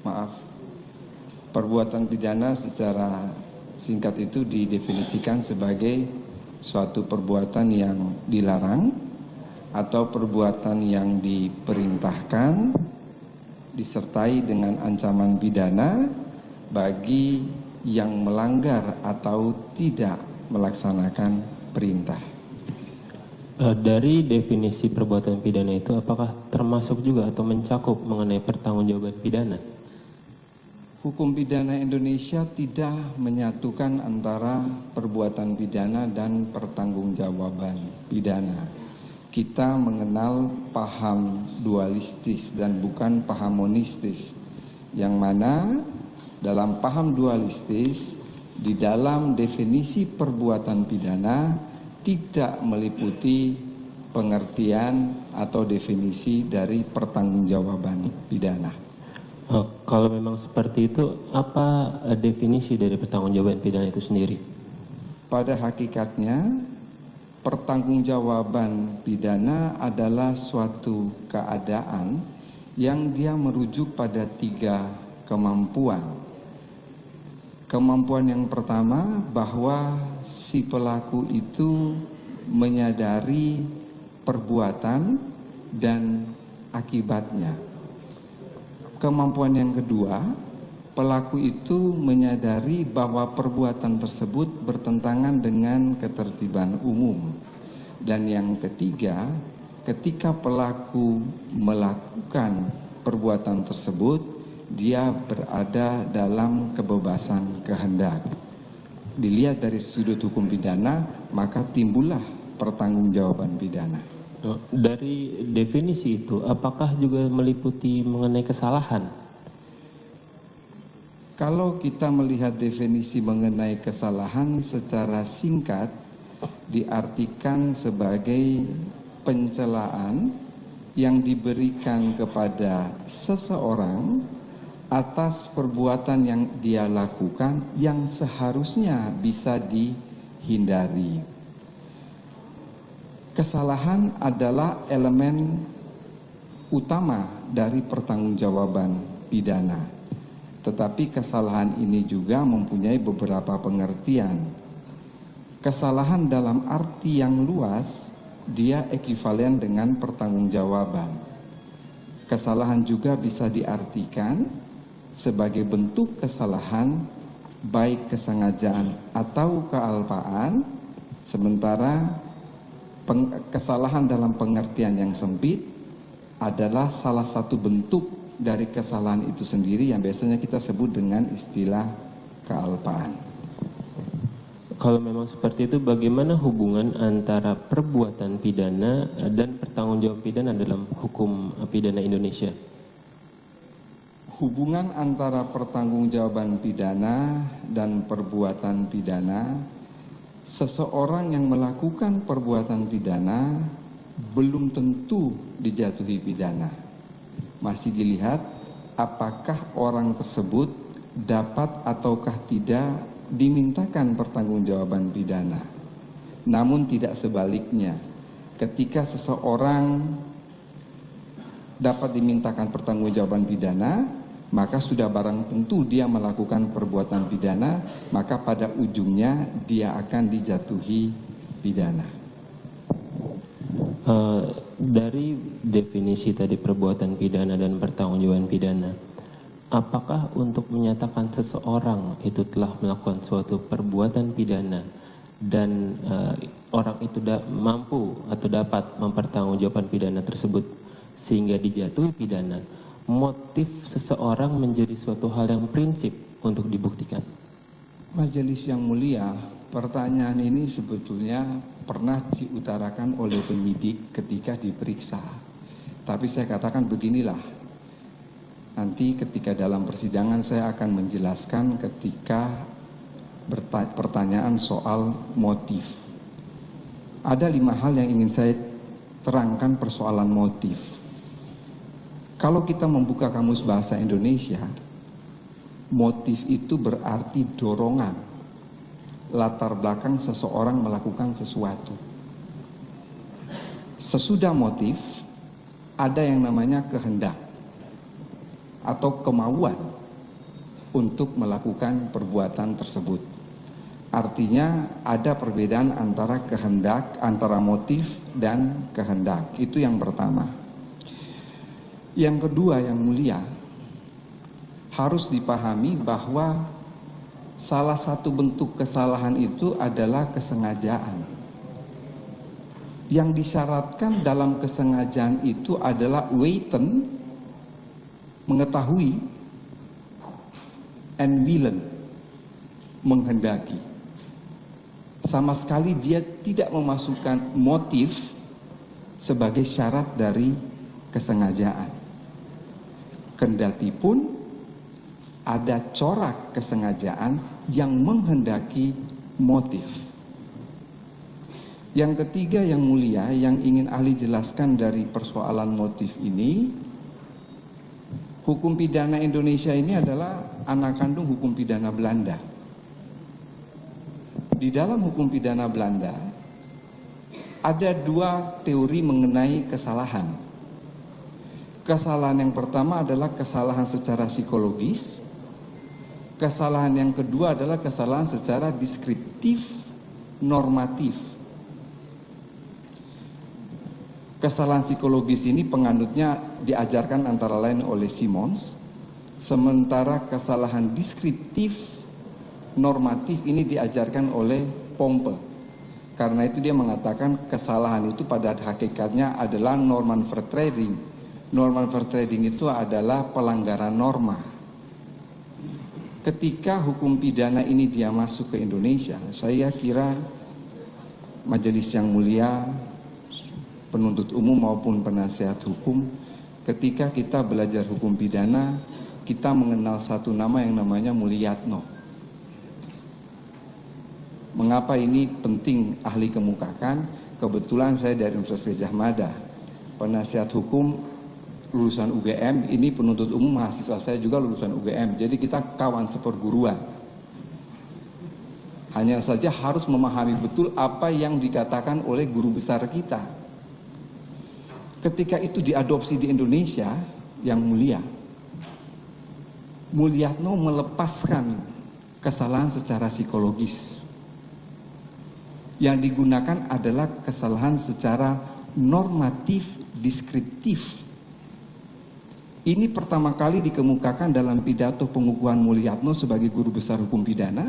maaf, perbuatan pidana secara singkat itu didefinisikan sebagai suatu perbuatan yang dilarang atau perbuatan yang diperintahkan disertai dengan ancaman pidana bagi yang melanggar atau tidak melaksanakan perintah. Dari definisi perbuatan pidana itu apakah termasuk juga atau mencakup mengenai pertanggungjawaban pidana? Hukum pidana Indonesia tidak menyatukan antara perbuatan pidana dan pertanggungjawaban pidana. Kita mengenal paham dualistis dan bukan paham monistis, yang mana dalam paham dualistis di dalam definisi perbuatan pidana tidak meliputi pengertian atau definisi dari pertanggungjawaban pidana. Kalau memang seperti itu, apa definisi dari pertanggungjawaban pidana itu sendiri? Pada hakikatnya, pertanggungjawaban pidana adalah suatu keadaan yang dia merujuk pada 3 kemampuan. Kemampuan yang pertama, bahwa si pelaku itu menyadari perbuatan dan akibatnya. Kemampuan yang kedua, pelaku itu menyadari bahwa perbuatan tersebut bertentangan dengan ketertiban umum. Dan yang ketiga, ketika pelaku melakukan perbuatan tersebut, dia berada dalam kebebasan kehendak. Dilihat dari sudut hukum pidana, maka timbullah pertanggungjawaban pidana. Dari definisi itu, apakah juga meliputi mengenai kesalahan? Kalau kita melihat definisi mengenai kesalahan secara singkat, diartikan sebagai pencelaan yang diberikan kepada seseorang atas perbuatan yang dia lakukan yang seharusnya bisa dihindari. Kesalahan adalah elemen utama dari pertanggungjawaban pidana. Tetapi kesalahan ini juga mempunyai beberapa pengertian. Kesalahan dalam arti yang luas, dia ekivalen dengan pertanggungjawaban. Kesalahan juga bisa diartikan sebagai bentuk kesalahan, baik kesengajaan atau kealpaan, sementara kesalahan dalam pengertian yang sempit adalah salah satu bentuk dari kesalahan itu sendiri yang biasanya kita sebut dengan istilah kealpaan. Kalau memang seperti itu, bagaimana hubungan antara perbuatan pidana dan pertanggungjawaban pidana dalam hukum pidana Indonesia? Hubungan antara pertanggungjawaban pidana dan perbuatan pidana, seseorang yang melakukan perbuatan pidana belum tentu dijatuhi pidana. Masih dilihat apakah orang tersebut dapat ataukah tidak dimintakan pertanggungjawaban pidana. Namun tidak sebaliknya, ketika seseorang dapat dimintakan pertanggungjawaban pidana, maka sudah barang tentu dia melakukan perbuatan pidana, maka pada ujungnya dia akan dijatuhi pidana. Dari definisi tadi perbuatan pidana dan pertanggungjawaban pidana, apakah untuk menyatakan seseorang itu telah melakukan suatu perbuatan pidana dan orang itu mampu atau dapat mempertanggungjawabkan pidana tersebut sehingga dijatuhi pidana, motif seseorang menjadi suatu hal yang prinsip untuk dibuktikan? Majelis yang mulia, pertanyaan ini sebetulnya pernah diutarakan oleh penyidik ketika diperiksa. Tapi saya katakan beginilah, nanti ketika dalam persidangan saya akan menjelaskan ketika pertanyaan soal motif. Ada 5 hal yang ingin saya terangkan persoalan motif. Kalau kita membuka kamus bahasa Indonesia, motif itu berarti dorongan, latar belakang seseorang melakukan sesuatu. Sesudah motif, ada yang namanya kehendak. atau kemauan untuk melakukan perbuatan tersebut. Artinya ada perbedaan antara kehendak, antara motif dan kehendak. Itu yang pertama. Yang kedua yang mulia, harus dipahami bahwa salah satu bentuk kesalahan itu adalah kesengajaan. Yang disyaratkan dalam kesengajaan itu adalah weiten, mengetahui, and willen, menghendaki. Sama sekali dia tidak memasukkan motif sebagai syarat dari kesengajaan. Kendati pun ada corak kesengajaan yang menghendaki motif. Yang ketiga yang mulia, yang ingin ahli jelaskan dari persoalan motif ini, hukum pidana Indonesia ini adalah anak kandung hukum pidana Belanda. Di dalam hukum pidana Belanda ada dua teori mengenai kesalahan. Kesalahan yang pertama adalah kesalahan secara psikologis. Kesalahan yang kedua adalah kesalahan secara deskriptif normatif. Kesalahan psikologis ini penganutnya diajarkan antara lain oleh Simons, sementara kesalahan deskriptif normatif ini diajarkan oleh Pompe. Karena itu dia mengatakan kesalahan itu pada hakikatnya adalah normenvertreding. Normenvertreding itu adalah pelanggaran norma. Ketika hukum pidana ini dia masuk ke Indonesia, saya kira majelis yang mulia, penuntut umum maupun penasihat hukum, ketika kita belajar hukum pidana, kita mengenal satu nama yang namanya Mulyatno. Mengapa ini penting ahli kemukakan? Kebetulan saya dari Universitas Gadjah Mada, penasihat hukum lulusan UGM, ini penuntut umum mahasiswa saya juga lulusan UGM, jadi kita kawan seperguruan. Hanya saja harus memahami betul apa yang dikatakan oleh guru besar kita. Ketika itu diadopsi di Indonesia, yang mulia, Mulyatno melepaskan kesalahan secara psikologis. Yang digunakan adalah kesalahan secara normatif deskriptif. Ini pertama kali dikemukakan dalam pidato pengukuhan Mulyatno sebagai guru besar hukum pidana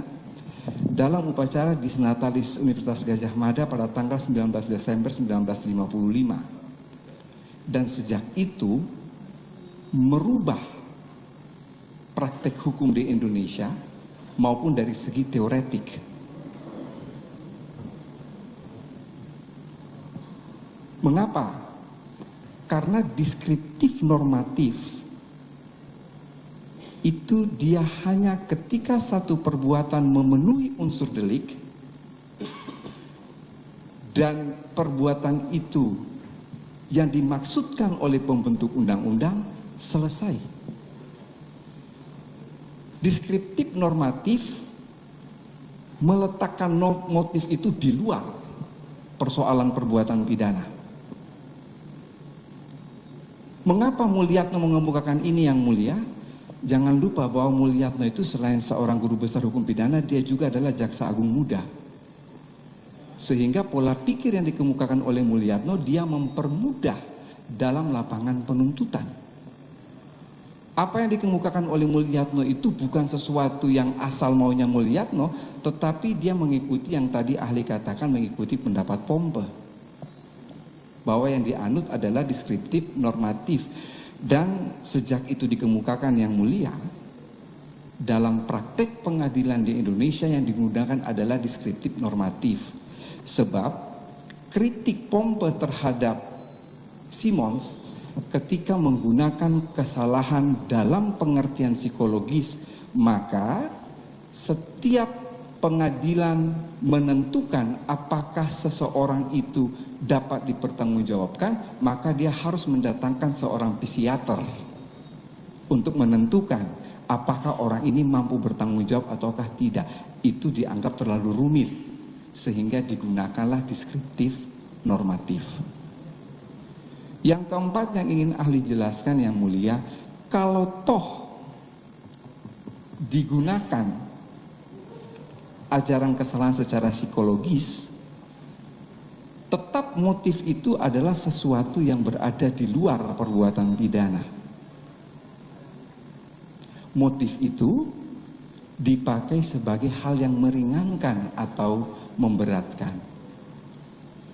dalam upacara Disnatalis Universitas Gadjah Mada pada tanggal 19 Desember 1955. Dan sejak itu merubah praktek hukum di Indonesia maupun dari segi teoretik. Mengapa? Karena deskriptif normatif itu dia hanya ketika satu perbuatan memenuhi unsur delik dan perbuatan itu yang dimaksudkan oleh pembentuk undang-undang selesai. Deskriptif normatif meletakkan motif itu di luar persoalan perbuatan pidana. Mengapa Mulyatno mengemukakan ini yang mulia? Jangan lupa bahwa Mulyatno itu selain seorang guru besar hukum pidana, dia juga adalah jaksa agung muda. Sehingga pola pikir yang dikemukakan oleh Mulyatno, dia mempermudah dalam lapangan penuntutan. Apa yang dikemukakan oleh Mulyatno itu bukan sesuatu yang asal maunya Mulyatno, tetapi dia mengikuti yang tadi ahli katakan, mengikuti pendapat Pompe. Bahwa yang dianut adalah deskriptif normatif. Dan sejak itu dikemukakan yang mulia, dalam praktek pengadilan di Indonesia yang digunakan adalah deskriptif normatif. Sebab kritik Pompe terhadap Simons ketika menggunakan kesalahan dalam pengertian psikologis, maka setiap pengadilan menentukan apakah seseorang itu dapat dipertanggungjawabkan, maka dia harus mendatangkan seorang psikiater untuk menentukan apakah orang ini mampu bertanggung jawab ataukah tidak. Itu dianggap terlalu rumit, sehingga digunakanlah deskriptif normatif. Yang keempat yang ingin ahli jelaskan yang mulia, kalau toh digunakan ajaran kesalahan secara psikologis, tetap motif itu adalah sesuatu yang berada di luar perbuatan pidana. Motif itu dipakai sebagai hal yang meringankan atau memberatkan.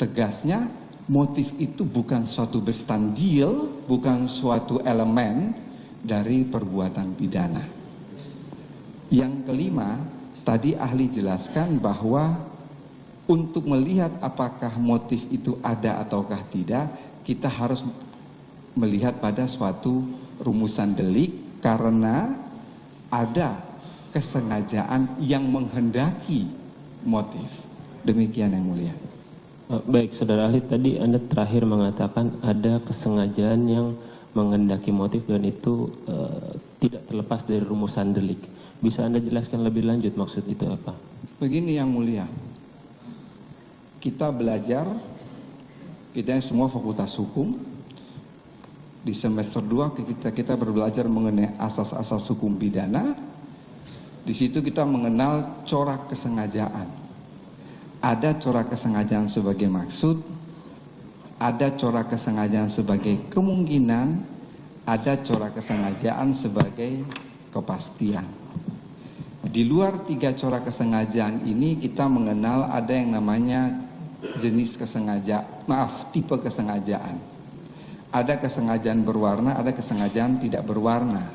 Tegasnya, motif itu bukan suatu bestandil, bukan suatu elemen dari perbuatan pidana. Yang kelima, tadi ahli jelaskan bahwa untuk melihat apakah motif itu ada ataukah tidak, kita harus melihat pada suatu rumusan delik karena ada kesengajaan yang menghendaki motif. Demikian yang mulia. Baik, saudara ahli, tadi Anda terakhir mengatakan ada kesengajaan yang menghendaki motif dan itu tidak terlepas dari rumusan delik. Bisa Anda jelaskan lebih lanjut maksud itu apa? Begini yang mulia. Kita belajar, kita semua fakultas hukum, di semester 2 kita belajar mengenai asas-asas hukum pidana. Di situ kita mengenal corak kesengajaan. Ada corak kesengajaan sebagai maksud, ada corak kesengajaan sebagai kemungkinan, ada corak kesengajaan sebagai kepastian. Di luar 3 corak kesengajaan ini kita mengenal ada yang namanya tipe kesengajaan. Ada kesengajaan berwarna, ada kesengajaan tidak berwarna.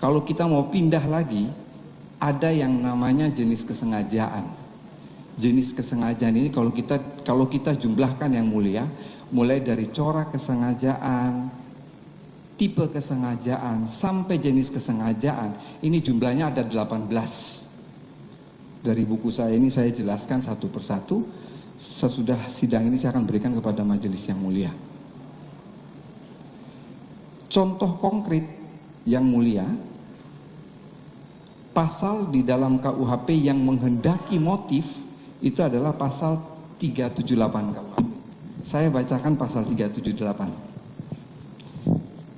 Kalau kita mau pindah lagi, ada yang namanya jenis kesengajaan. Jenis kesengajaan ini kalau kita jumlahkan yang mulia, mulai dari corak kesengajaan, tipe kesengajaan, sampai jenis kesengajaan, ini jumlahnya ada 18. Dari buku saya ini saya jelaskan satu persatu. Sesudah sidang ini saya akan berikan kepada majelis yang mulia. Contoh konkret yang mulia, pasal di dalam KUHP yang menghendaki motif itu adalah pasal 378 KUHP. Saya bacakan pasal 378.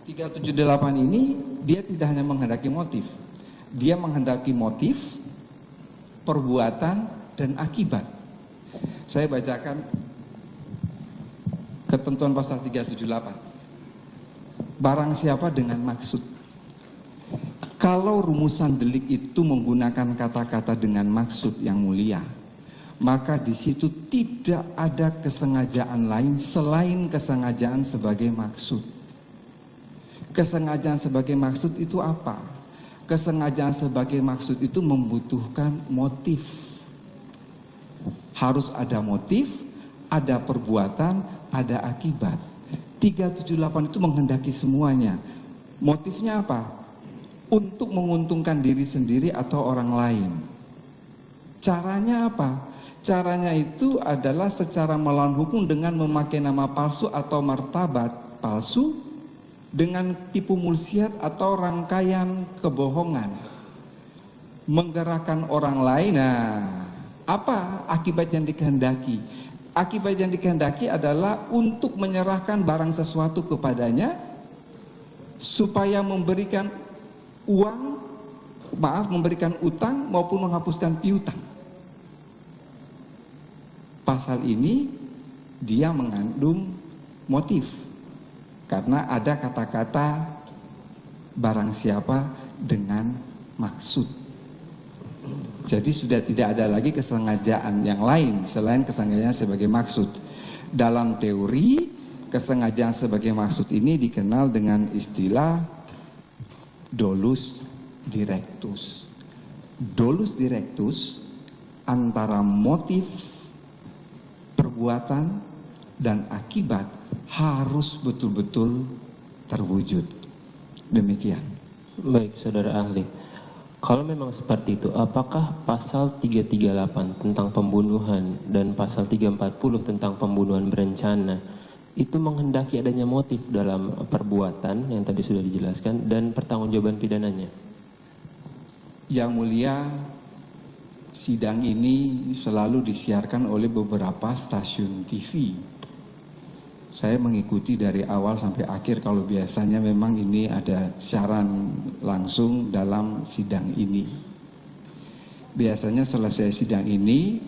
378 ini dia tidak hanya menghendaki motif, dia menghendaki motif, perbuatan, dan akibat. Saya bacakan ketentuan pasal 378. Barang siapa dengan maksud. Kalau rumusan delik itu menggunakan kata-kata dengan maksud yang mulia, maka di situ tidak ada kesengajaan lain selain kesengajaan sebagai maksud. Kesengajaan sebagai maksud itu apa? Kesengajaan sebagai maksud itu membutuhkan motif. Harus ada motif, ada perbuatan, ada akibat. 378 itu menghendaki semuanya. Motifnya apa? Untuk menguntungkan diri sendiri atau orang lain. Caranya apa? Caranya itu adalah secara melawan hukum dengan memakai nama palsu atau martabat palsu, dengan tipu mulsiat atau rangkaian kebohongan. Menggerakkan orang lain. Nah, apa akibat yang dikehendaki? Akibat yang dikehendaki adalah untuk menyerahkan barang sesuatu kepadanya supaya memberikan memberikan utang maupun menghapuskan piutang. Pasal ini dia mengandung motif karena ada kata-kata barang siapa dengan maksud. Jadi sudah tidak ada lagi kesengajaan yang lain selain kesengajaan sebagai maksud. Dalam teori, kesengajaan sebagai maksud ini dikenal dengan istilah dolus directus. Dolus directus antara motif, perbuatan, dan akibat harus betul-betul terwujud. Demikian. Baik, saudara ahli. Kalau memang seperti itu, apakah pasal 338 tentang pembunuhan dan pasal 340 tentang pembunuhan berencana itu menghendaki adanya motif dalam perbuatan yang tadi sudah dijelaskan dan pertanggungjawaban pidananya? Yang mulia, sidang ini selalu disiarkan oleh beberapa stasiun TV. Saya mengikuti dari awal sampai akhir, kalau biasanya memang ini ada siaran langsung dalam sidang ini. Biasanya selesai sidang ini,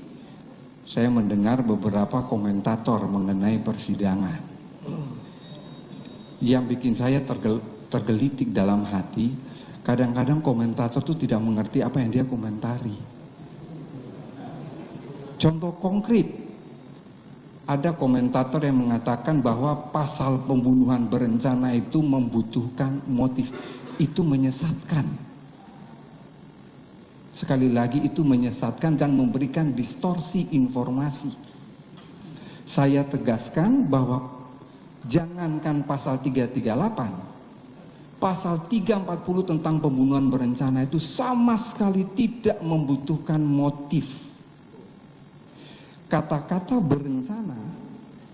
saya mendengar beberapa komentator mengenai persidangan. Yang bikin saya tergelitik dalam hati, kadang-kadang komentator itu tidak mengerti apa yang dia komentari. Contoh konkret, ada komentator yang mengatakan bahwa pasal pembunuhan berencana itu membutuhkan motif. Itu menyesatkan. Sekali lagi, itu menyesatkan dan memberikan distorsi informasi. Saya tegaskan bahwa jangankan pasal 338, pasal 340 tentang pembunuhan berencana itu sama sekali tidak membutuhkan motif. Kata-kata berencana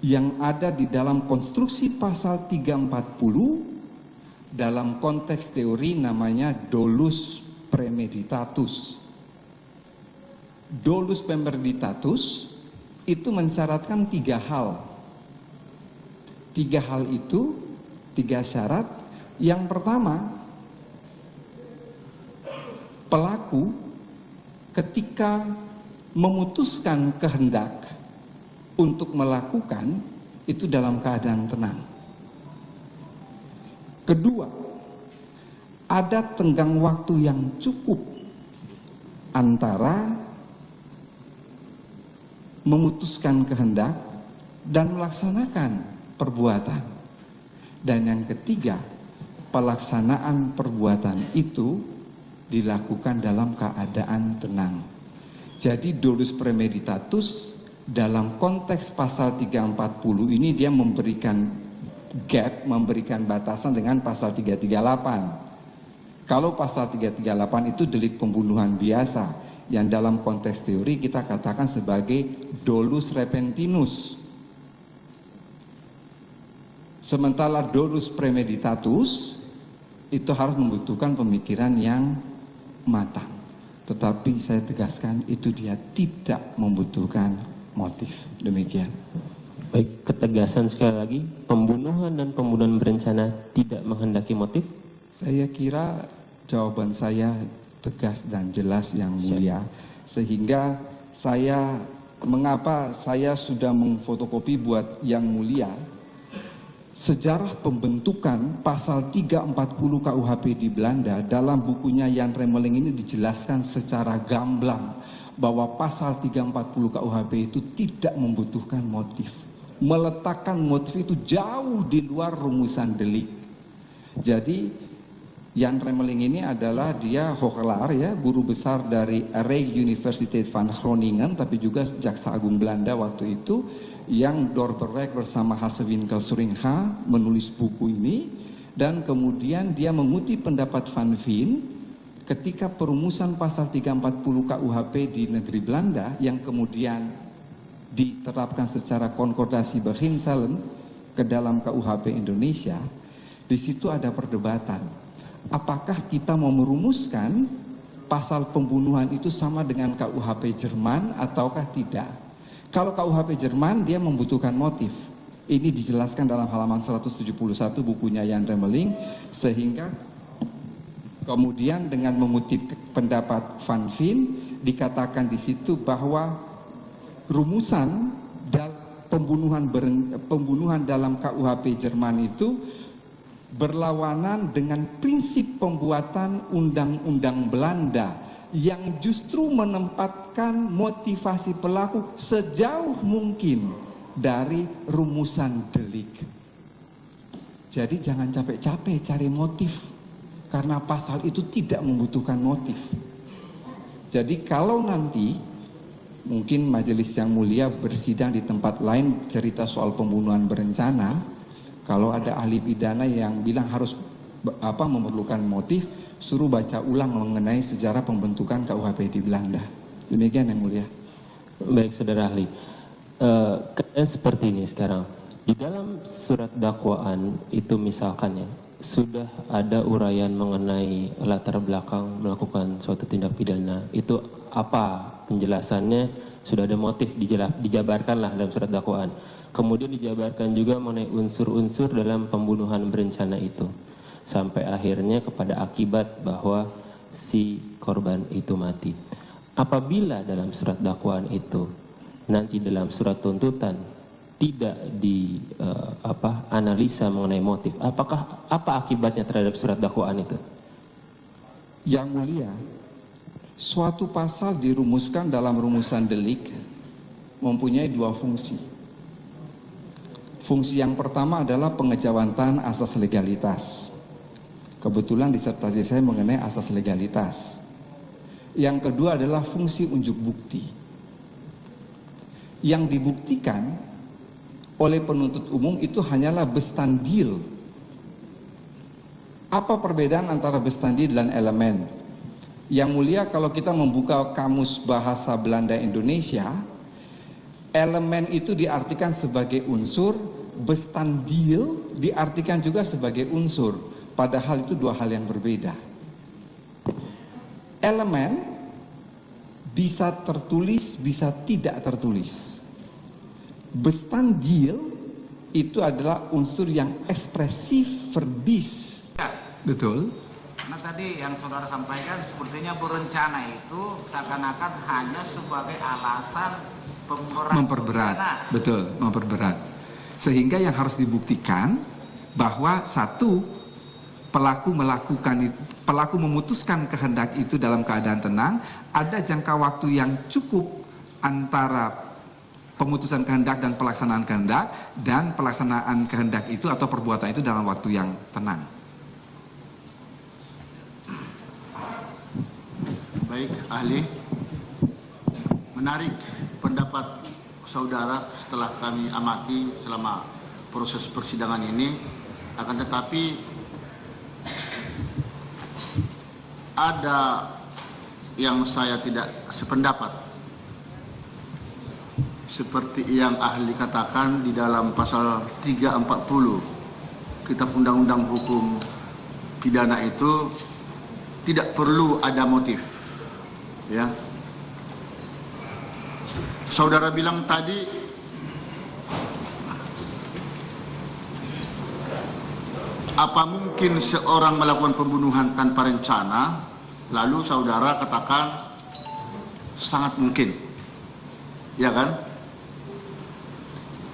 yang ada di dalam konstruksi pasal 340 dalam konteks teori namanya dolus premeditatus. Dolus premeditatus itu mensyaratkan 3 hal. 3 hal itu, 3 syarat. Yang pertama, pelaku ketika memutuskan kehendak untuk melakukan itu dalam keadaan tenang. Kedua, ada tenggang waktu yang cukup antara memutuskan kehendak dan melaksanakan perbuatan. Dan yang ketiga, pelaksanaan perbuatan itu dilakukan dalam keadaan tenang. Jadi dolus premeditatus dalam konteks pasal 340 ini dia memberikan gap, memberikan batasan dengan pasal 338. Kalau pasal 338 itu delik pembunuhan biasa, yang dalam konteks teori kita katakan sebagai dolus repentinus. Sementara dolus premeditatus itu harus membutuhkan pemikiran yang matang. Tetapi saya tegaskan itu dia tidak membutuhkan motif. Demikian. Baik, ketegasan sekali lagi, pembunuhan dan pembunuhan berencana tidak menghendaki motif? Saya kira jawaban saya tegas dan jelas yang mulia. Sehingga mengapa saya sudah memfotokopi buat yang mulia, sejarah pembentukan pasal 340 KUHP di Belanda dalam bukunya Jan Remeling ini dijelaskan secara gamblang bahwa pasal 340 KUHP itu tidak membutuhkan motif. Meletakkan motif itu jauh di luar rumusan delik. Jadi Jan Remeling ini adalah dia hoogleraar ya, guru besar dari Rijksuniversiteit van Groningen, tapi juga Jaksa Agung Belanda waktu itu, yang doorwerk bersama Hassewinkel Suringha menulis buku ini, dan kemudian dia mengutip pendapat Van Veen ketika perumusan pasal 340 KUHP di negeri Belanda yang kemudian diterapkan secara konkordasi beginselen ke dalam KUHP Indonesia. Di situ ada perdebatan, apakah kita mau merumuskan pasal pembunuhan itu sama dengan KUHP Jerman ataukah tidak. Kalau KUHP Jerman dia membutuhkan motif. Ini dijelaskan dalam halaman 171 bukunya Jan Remeling, sehingga kemudian dengan mengutip pendapat Van Veen dikatakan di situ bahwa rumusan pembunuhan dalam KUHP Jerman itu berlawanan dengan prinsip pembuatan undang-undang Belanda yang justru menempatkan motivasi pelaku sejauh mungkin dari rumusan delik. Jadi jangan capek-capek cari motif, karena pasal itu tidak membutuhkan motif. Jadi kalau nanti mungkin majelis yang mulia bersidang di tempat lain cerita soal pembunuhan berencana, kalau ada ahli pidana yang bilang harus memerlukan motif, suruh baca ulang mengenai sejarah pembentukan KUHP di Belanda. Demikian yang mulia. Baik, saudara ahli. Keadaan seperti ini sekarang. Di dalam surat dakwaan itu misalkan ya, sudah ada uraian mengenai latar belakang melakukan suatu tindak pidana. Itu apa penjelasannya? Sudah ada motif dijabarkanlah dalam surat dakwaan. Kemudian dijabarkan juga mengenai unsur-unsur dalam pembunuhan berencana itu. Sampai akhirnya kepada akibat bahwa si korban itu mati. Apabila dalam surat dakwaan itu nanti dalam surat tuntutan tidak analisa mengenai motif, apa akibatnya terhadap surat dakwaan itu? Yang mulia, suatu pasal dirumuskan dalam rumusan delik mempunyai dua fungsi. Fungsi yang pertama adalah pengejawantahan asas legalitas. Kebetulan disertasi saya mengenai asas legalitas. Yang kedua adalah fungsi unjuk bukti. Yang dibuktikan oleh penuntut umum itu hanyalah bestandil. Apa perbedaan antara bestandil dan elemen? Yang mulia, kalau kita membuka kamus bahasa Belanda Indonesia, elemen itu diartikan sebagai unsur, bestandil diartikan juga sebagai unsur, padahal itu dua hal yang berbeda. Elemen bisa tertulis, bisa tidak tertulis. Bestandil itu adalah unsur yang ekspresif, verbis. Ya. Betul. Karena tadi yang saudara sampaikan sepertinya berencana itu seakan-akan hanya sebagai alasan memperberat. Betul, memperberat. Sehingga yang harus dibuktikan bahwa satu, pelaku memutuskan kehendak itu dalam keadaan tenang, ada jangka waktu yang cukup antara pemutusan kehendak dan pelaksanaan kehendak, dan pelaksanaan kehendak itu atau perbuatan itu dalam waktu yang tenang. Baik, ahli. Menarik pendapat saudara setelah kami amati selama proses persidangan ini. Akan tetapi ada yang saya tidak sependapat. Seperti yang ahli katakan di dalam pasal 340 Kitab Undang-Undang Hukum Pidana itu tidak perlu ada motif. Ya. Saudara bilang tadi apa mungkin seorang melakukan pembunuhan tanpa rencana? Lalu saudara katakan sangat mungkin. Ya kan?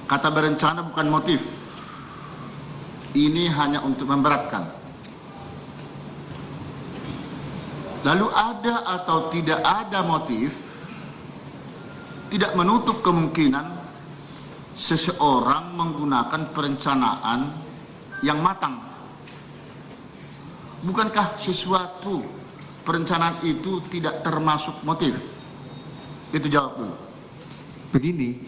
Kata berencana bukan motif. Ini hanya untuk memberatkan. Lalu ada atau tidak ada motif tidak menutup kemungkinan seseorang menggunakan perencanaan yang matang. Bukankah sesuatu perencanaan itu tidak termasuk motif? Itu jawab dulu. Begini,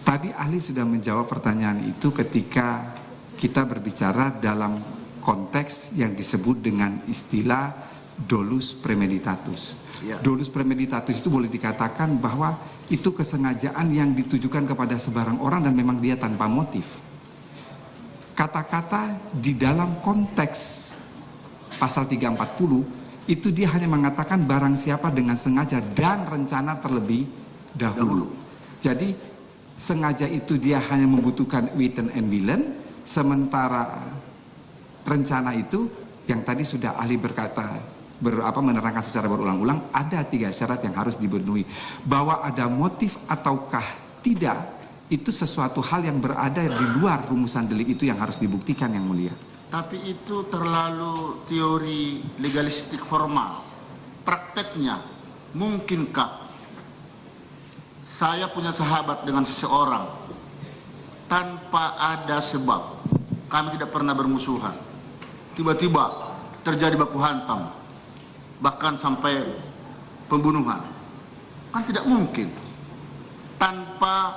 tadi ahli sudah menjawab pertanyaan itu ketika kita berbicara dalam konteks yang disebut dengan istilah dolus premeditatus. Ya. Dolus premeditatus itu boleh dikatakan bahwa itu kesengajaan yang ditujukan kepada sebarang orang dan memang dia tanpa motif. Kata-kata di dalam konteks pasal 340 itu dia hanya mengatakan barang siapa dengan sengaja dan rencana terlebih dahulu. Jadi sengaja itu dia hanya membutuhkan witten and willen, sementara rencana itu yang tadi sudah ahli berkata menerangkan secara berulang-ulang, ada 3 syarat yang harus dipenuhi. Bahwa ada motif ataukah tidak, itu sesuatu hal yang berada di luar rumusan delik itu yang harus dibuktikan, yang mulia. Tapi itu terlalu teori legalistik formal. Prakteknya, mungkinkah saya punya sahabat dengan seseorang tanpa ada sebab, kami tidak pernah bermusuhan, tiba-tiba terjadi baku hantam, bahkan sampai pembunuhan? Kan tidak mungkin. Tanpa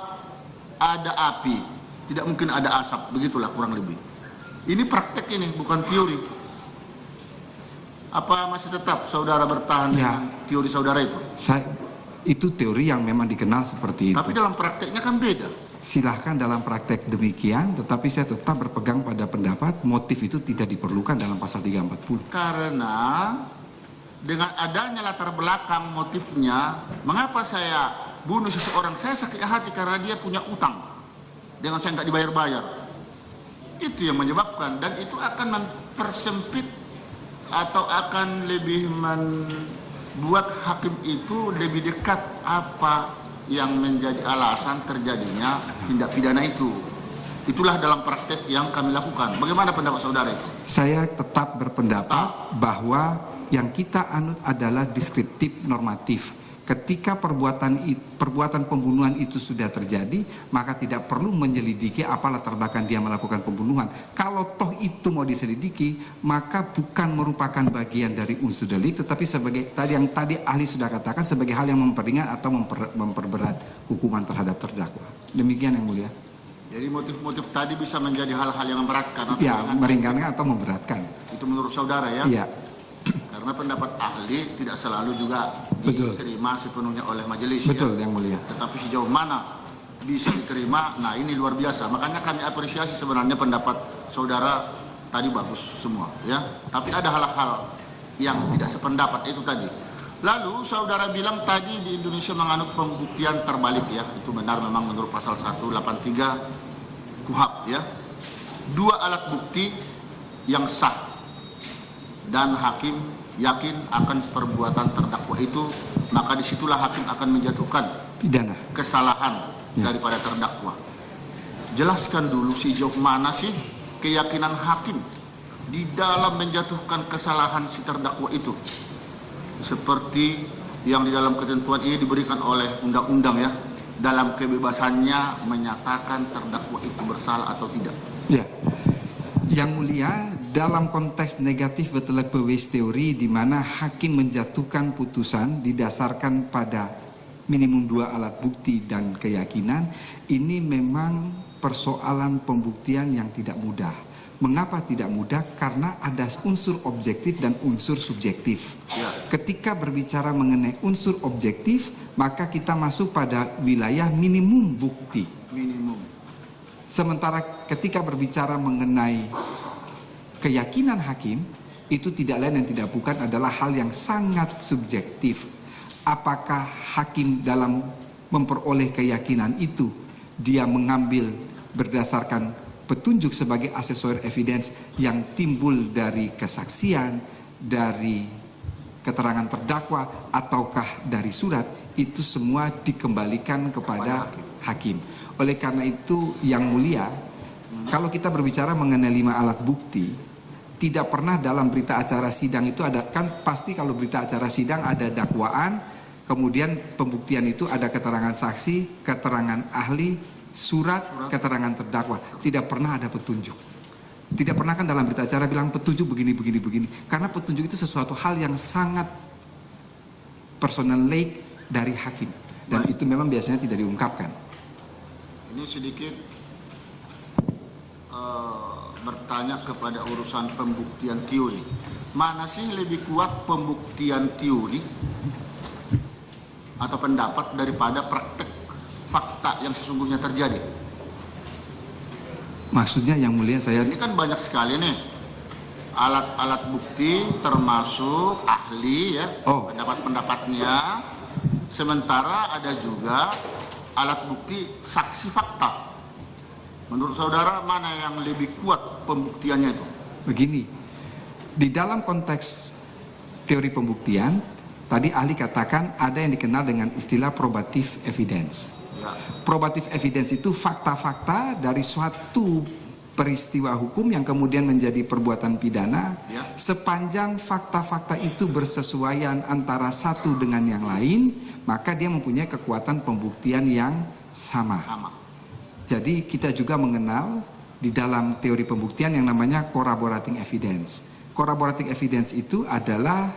ada api tidak mungkin ada asap, begitulah kurang lebih. Ini praktek, ini bukan teori. Apa masih tetap saudara bertahan dengan teori saudara itu? Itu teori yang memang dikenal seperti itu. Tapi dalam prakteknya kan beda. Silahkan dalam praktek demikian, tetapi saya tetap berpegang pada pendapat motif itu tidak diperlukan dalam pasal 340. Karena dengan adanya latar belakang motifnya, mengapa saya bunuh seseorang? Saya sakit hati karena dia punya utang dengan saya nggak dibayar-bayar. Itu yang menyebabkan, dan itu akan mempersempit atau akan lebih membuat hakim itu lebih dekat apa yang menjadi alasan terjadinya tindak pidana itu. Itulah dalam praktek yang kami lakukan. Bagaimana pendapat saudara itu? Saya tetap berpendapat bahwa yang kita anut adalah deskriptif normatif. Ketika perbuatan pembunuhan itu sudah terjadi, maka tidak perlu menyelidiki apa latar belakang dia melakukan pembunuhan. Kalau toh itu mau diselidiki, maka bukan merupakan bagian dari unsur delik, tetapi sebagai yang tadi ahli sudah katakan, sebagai hal yang memperingan atau memperberat hukuman terhadap terdakwa. Demikian yang mulia. Jadi motif-motif tadi bisa menjadi hal-hal yang memberatkan atau ya, meringankan atau memberatkan. Itu menurut saudara ya? Iya. Karena pendapat ahli tidak selalu juga diterima sepenuhnya oleh majelis. Betul, ya? Yang mulia. Tetapi sejauh mana bisa diterima, nah ini luar biasa. Makanya kami apresiasi sebenarnya pendapat saudara tadi bagus semua, ya. Tapi ada hal-hal yang tidak sependapat, itu tadi. Lalu saudara bilang tadi di Indonesia menganut pembuktian terbalik, ya. Itu benar memang menurut pasal 183 KUHP, ya. 2 alat bukti yang sah dan hakim yakin akan perbuatan terdakwa itu, maka disitulah hakim akan menjatuhkan pidana kesalahan daripada terdakwa. Jelaskan dulu sejauh mana sih keyakinan hakim di dalam menjatuhkan kesalahan si terdakwa itu, seperti yang di dalam ketentuan ini diberikan oleh undang-undang, ya, dalam kebebasannya menyatakan terdakwa itu bersalah atau tidak. Ya. Yang mulia, dalam konteks negatif betelek bewis teori di mana hakim menjatuhkan putusan didasarkan pada minimum 2 alat bukti dan keyakinan, ini memang persoalan pembuktian yang tidak mudah. Mengapa tidak mudah? Karena ada unsur objektif dan unsur subjektif. Ketika berbicara mengenai unsur objektif, maka kita masuk pada wilayah minimum bukti. Minimum. Sementara ketika berbicara mengenai keyakinan hakim, itu tidak lain dan tidak bukan adalah hal yang sangat subjektif. Apakah hakim dalam memperoleh keyakinan itu, dia mengambil berdasarkan petunjuk sebagai accessory evidence yang timbul dari kesaksian, dari keterangan terdakwa, ataukah dari surat, itu semua dikembalikan kepada hakim. Oleh karena itu, yang mulia, kalau kita berbicara mengenai 5 alat bukti, tidak pernah dalam berita acara sidang itu ada, kan pasti kalau berita acara sidang ada dakwaan, kemudian pembuktian itu ada keterangan saksi, keterangan ahli, surat, keterangan terdakwa. Tidak pernah ada petunjuk. Tidak pernah kan dalam berita acara bilang petunjuk begini. Karena petunjuk itu sesuatu hal yang sangat personal like dari hakim. Dan itu memang biasanya tidak diungkapkan. Ini sedikit bertanya kepada urusan pembuktian teori. Mana sih lebih kuat pembuktian teori atau pendapat daripada praktek fakta yang sesungguhnya terjadi? Maksudnya yang mulia saya... Ini kan banyak sekali nih alat-alat bukti termasuk ahli, ya, pendapat-pendapatnya. Sementara ada juga alat bukti saksi fakta. Menurut saudara mana yang lebih kuat pembuktiannya itu? Begini, di dalam konteks teori pembuktian, tadi ahli katakan ada yang dikenal dengan istilah probative evidence. Ya. Probative evidence itu fakta-fakta dari suatu peristiwa hukum yang kemudian menjadi perbuatan pidana, ya, sepanjang fakta-fakta itu bersesuaian antara satu dengan yang lain, maka dia mempunyai kekuatan pembuktian yang sama. Jadi kita juga mengenal di dalam teori pembuktian yang namanya corroborating evidence. Corroborating evidence itu adalah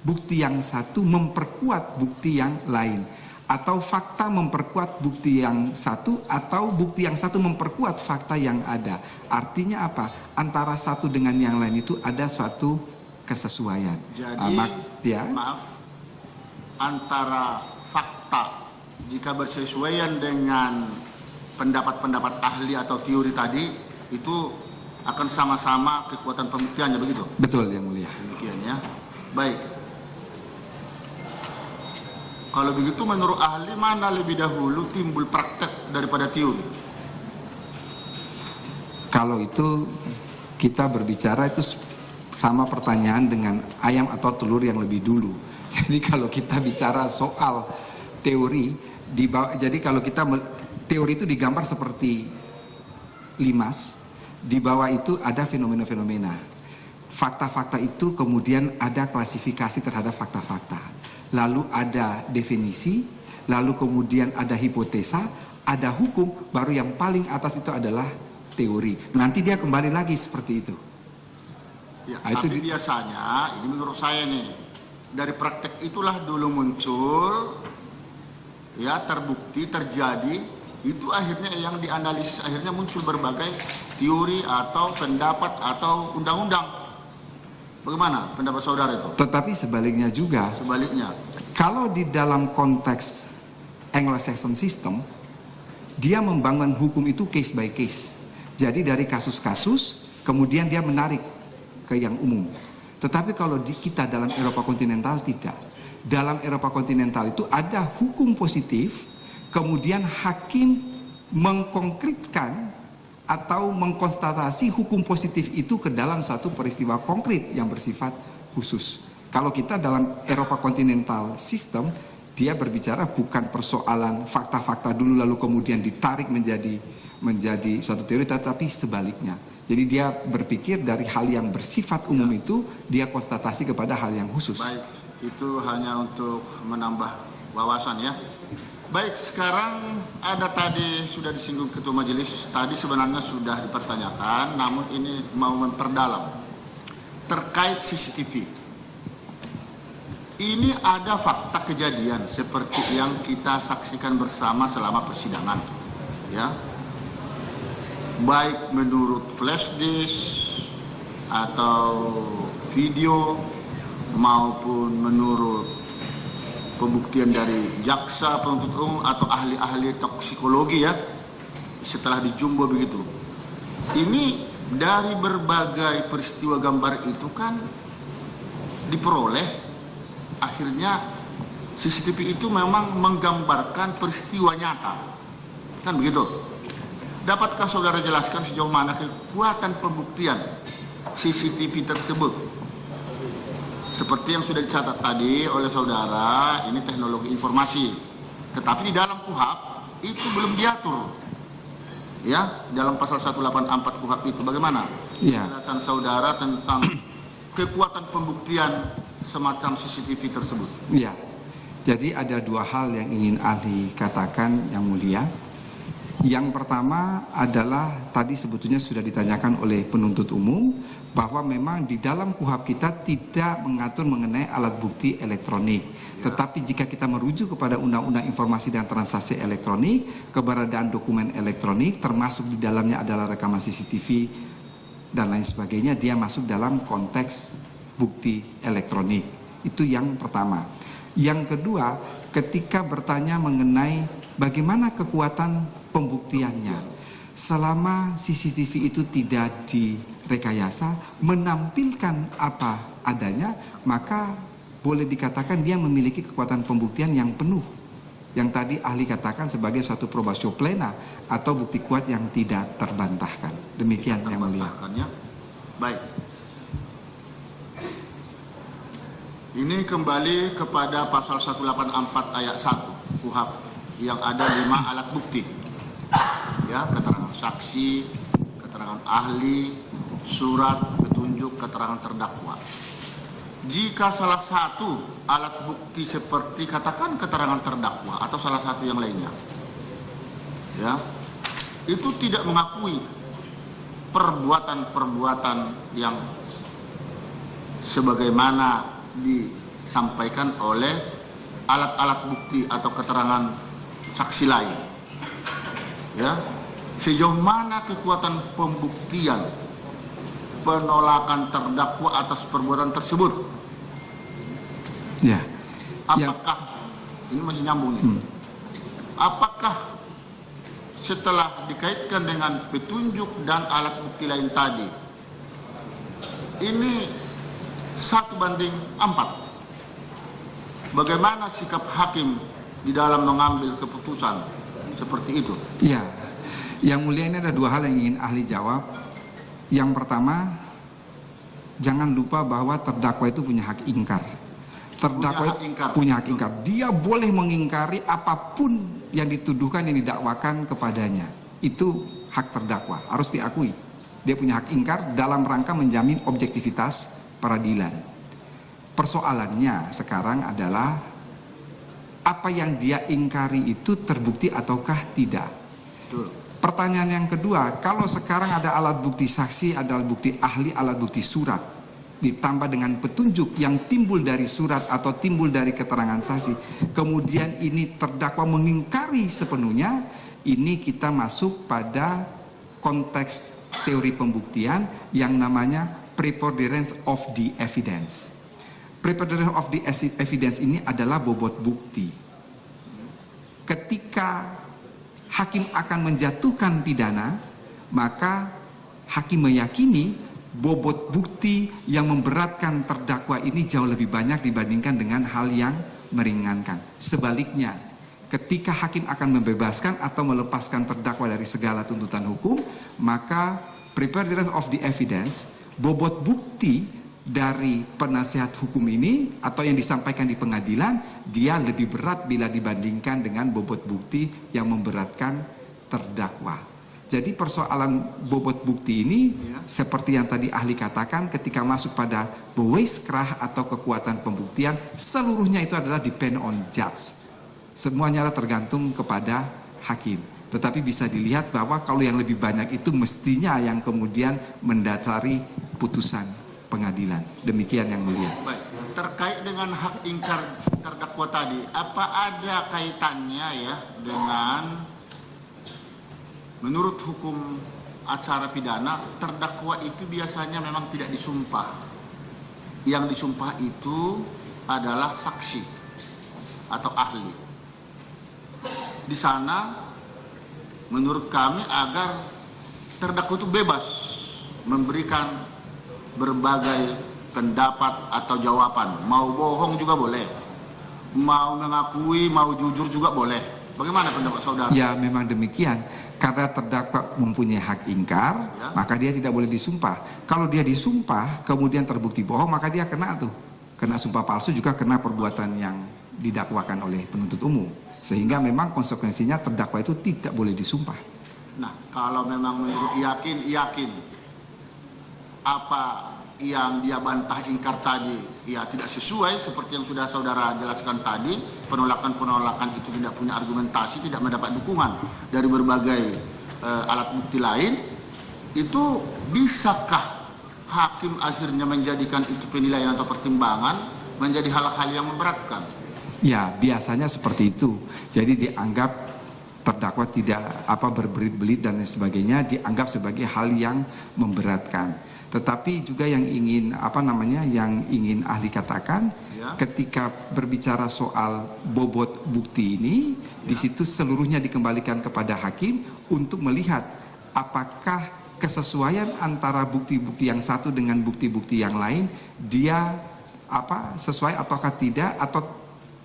bukti yang satu memperkuat bukti yang lain, atau fakta memperkuat bukti yang satu, atau bukti yang satu memperkuat fakta yang ada. Artinya apa? Antara satu dengan yang lain itu ada suatu kesesuaian. Jadi, maaf, antara fakta jika bersesuaian dengan pendapat-pendapat ahli atau teori tadi itu akan sama-sama kekuatan pembuktiannya, begitu? Betul, Yang Mulia. Demikian ya. Baik. Kalau begitu menurut ahli mana lebih dahulu timbul praktek daripada teori? Kalau itu kita berbicara itu sama pertanyaan dengan ayam atau telur yang lebih dulu. Jadi kalau kita bicara soal teori, jadi kalau kita teori itu digambar seperti limas, di bawah itu ada fenomena-fenomena. Fakta-fakta itu kemudian ada klasifikasi terhadap fakta-fakta. Lalu ada definisi, lalu kemudian ada hipotesa, ada hukum, baru yang paling atas itu adalah teori. Nanti dia kembali lagi seperti itu. Ya, Nah, tapi biasanya, ini menurut saya nih, dari praktek itulah dulu muncul, ya terbukti, terjadi, itu akhirnya yang dianalisis, akhirnya muncul berbagai teori atau pendapat atau undang-undang. Bagaimana pendapat saudara itu? Tetapi sebaliknya juga, Sebaliknya. kalau di dalam konteks Anglo-Saxon system, dia membangun hukum itu case by case. Jadi dari kasus-kasus, kemudian dia menarik ke yang umum. Tetapi kalau di kita dalam Eropa kontinental tidak. Dalam Eropa kontinental itu ada hukum positif, kemudian hakim mengkonkretkan atau mengkonstatasi hukum positif itu ke dalam satu peristiwa konkret yang bersifat khusus. Kalau kita dalam Eropa kontinental sistem, dia berbicara bukan persoalan fakta-fakta dulu lalu kemudian ditarik menjadi suatu teori, tetapi sebaliknya. Jadi dia berpikir dari hal yang bersifat umum itu, dia konstatasi kepada hal yang khusus. Baik, itu hanya untuk menambah wawasan ya. Baik, sekarang ada tadi sudah disinggung Ketua Majelis, tadi sebenarnya sudah dipertanyakan, namun ini mau memperdalam terkait CCTV. Ini ada fakta kejadian seperti yang kita saksikan bersama selama persidangan, ya. Baik menurut flash disk atau video maupun menurut pembuktian dari jaksa penuntut umum atau ahli-ahli toksikologi ya, setelah dijumbo begitu. Ini dari berbagai peristiwa gambar itu kan diperoleh, akhirnya CCTV itu memang menggambarkan peristiwa nyata, kan begitu. Dapatkah saudara jelaskan sejauh mana kekuatan pembuktian CCTV tersebut? Seperti yang sudah dicatat tadi oleh saudara, ini teknologi informasi. Tetapi di dalam KUHP itu belum diatur. Ya, dalam pasal 184 KUHP itu bagaimana? Iya. Penjelasan saudara tentang kekuatan pembuktian semacam CCTV tersebut. Iya. Jadi ada dua hal yang ingin ahli katakan, Yang Mulia. Yang pertama adalah tadi sebetulnya sudah ditanyakan oleh penuntut umum bahwa memang di dalam KUHP kita tidak mengatur mengenai alat bukti elektronik. Tetapi jika kita merujuk kepada Undang-Undang Informasi dan Transaksi Elektronik, keberadaan dokumen elektronik termasuk di dalamnya adalah rekaman CCTV dan lain sebagainya, dia masuk dalam konteks bukti elektronik. Itu yang pertama. Yang kedua, ketika bertanya mengenai bagaimana kekuatan pembuktiannya, selama CCTV itu tidak direkayasa, menampilkan apa adanya, maka boleh dikatakan dia memiliki kekuatan pembuktian yang penuh, yang tadi ahli katakan sebagai suatu probatio plena atau bukti kuat yang tidak terbantahkan. Demikian Yang Mulia. Baik. Ini kembali kepada pasal 184 ayat 1 KUHP yang ada 5 alat bukti. Ya, keterangan saksi, keterangan ahli, surat petunjuk, keterangan terdakwa. Jika salah satu alat bukti seperti katakan keterangan terdakwa atau salah satu yang lainnya, ya, itu tidak mengakui perbuatan-perbuatan yang sebagaimana disampaikan oleh alat-alat bukti atau keterangan saksi lain, ya, sejauh mana kekuatan pembuktian penolakan terdakwa atas perbuatan tersebut? Ya. Apakah ini masih nyambung nih? Apakah setelah dikaitkan dengan petunjuk dan alat bukti lain tadi, ini 1:4. Bagaimana sikap hakim di dalam mengambil keputusan seperti itu? Ya, yang mulia, ini ada dua hal yang ingin ahli jawab. Yang pertama, jangan lupa bahwa terdakwa itu punya hak ingkar. Terdakwa punya hak ingkar. Dia boleh mengingkari apapun yang dituduhkan, yang didakwakan kepadanya. Itu hak terdakwa, harus diakui. Dia punya hak ingkar dalam rangka menjamin objektivitas peradilan. Persoalannya sekarang adalah apa yang dia ingkari itu terbukti ataukah tidak. Pertanyaan yang kedua, kalau sekarang ada alat bukti saksi, ada alat bukti ahli, alat bukti surat, ditambah dengan petunjuk yang timbul dari surat atau timbul dari keterangan saksi, kemudian ini terdakwa mengingkari sepenuhnya, ini kita masuk pada konteks teori pembuktian yang namanya preponderance of the evidence. Preponderance of the evidence ini adalah bobot bukti. Ketika hakim akan menjatuhkan pidana, maka hakim meyakini bobot bukti yang memberatkan terdakwa ini jauh lebih banyak dibandingkan dengan hal yang meringankan. Sebaliknya, ketika hakim akan membebaskan atau melepaskan terdakwa dari segala tuntutan hukum, maka preponderance of the evidence, bobot bukti dari penasihat hukum ini atau yang disampaikan di pengadilan, dia lebih berat bila dibandingkan dengan bobot bukti yang memberatkan terdakwa. Jadi persoalan bobot bukti ini seperti yang tadi ahli katakan, ketika masuk pada bewijskracht atau kekuatan pembuktian, seluruhnya itu adalah depend on judge. Semuanya tergantung kepada hakim. Tetapi bisa dilihat bahwa kalau yang lebih banyak itu mestinya yang kemudian mendasari putusan pengadilan. Demikian yang mulia. Baik. Terkait dengan hak ingkar terdakwa tadi, apa ada kaitannya ya dengan menurut hukum acara pidana, terdakwa itu biasanya memang tidak disumpah. Yang disumpah itu adalah saksi atau ahli. Di sana menurut kami agar terdakwa itu bebas memberikan berbagai pendapat atau jawaban. Mau bohong juga boleh, mau mengakui, mau jujur juga boleh. Bagaimana pendapat saudara? Ya, memang demikian. Karena terdakwa mempunyai hak ingkar, ya, maka dia tidak boleh disumpah. Kalau dia disumpah kemudian terbukti bohong, maka dia kena sumpah palsu, juga kena perbuatan yang didakwakan oleh penuntut umum. Sehingga memang konsekuensinya terdakwa itu tidak boleh disumpah. Nah, kalau memang menurut yakin apa yang dia bantah ingkar tadi ya tidak sesuai seperti yang sudah saudara jelaskan tadi, penolakan itu tidak punya argumentasi, tidak mendapat dukungan dari berbagai alat bukti lain, itu bisakah hakim akhirnya menjadikan itu penilaian atau pertimbangan menjadi hal-hal yang memberatkan? Ya, biasanya seperti itu. Jadi dianggap terdakwa tidak berbelit-belit dan sebagainya, dianggap sebagai hal yang memberatkan. Tetapi juga yang ingin yang ingin ahli katakan, ya, ketika berbicara soal bobot bukti ini, ya, di situ seluruhnya dikembalikan kepada hakim untuk melihat apakah kesesuaian antara bukti-bukti yang satu dengan bukti-bukti yang lain, dia sesuai ataukah tidak, atau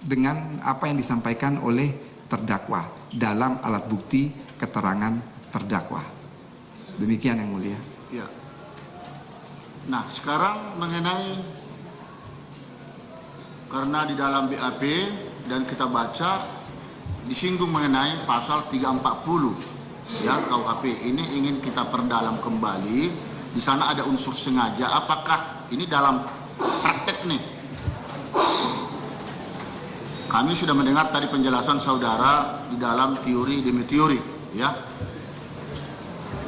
dengan apa yang disampaikan oleh terdakwa dalam alat bukti keterangan terdakwa. Demikian yang mulia. Ya. Nah, sekarang mengenai, karena di dalam BAP dan kita baca disinggung mengenai pasal 340 ya KUHP, ini ingin kita perdalam kembali. Di sana ada unsur sengaja, apakah ini dalam praktek nih? Kami sudah mendengar tadi penjelasan saudara di dalam teori demi teori ya.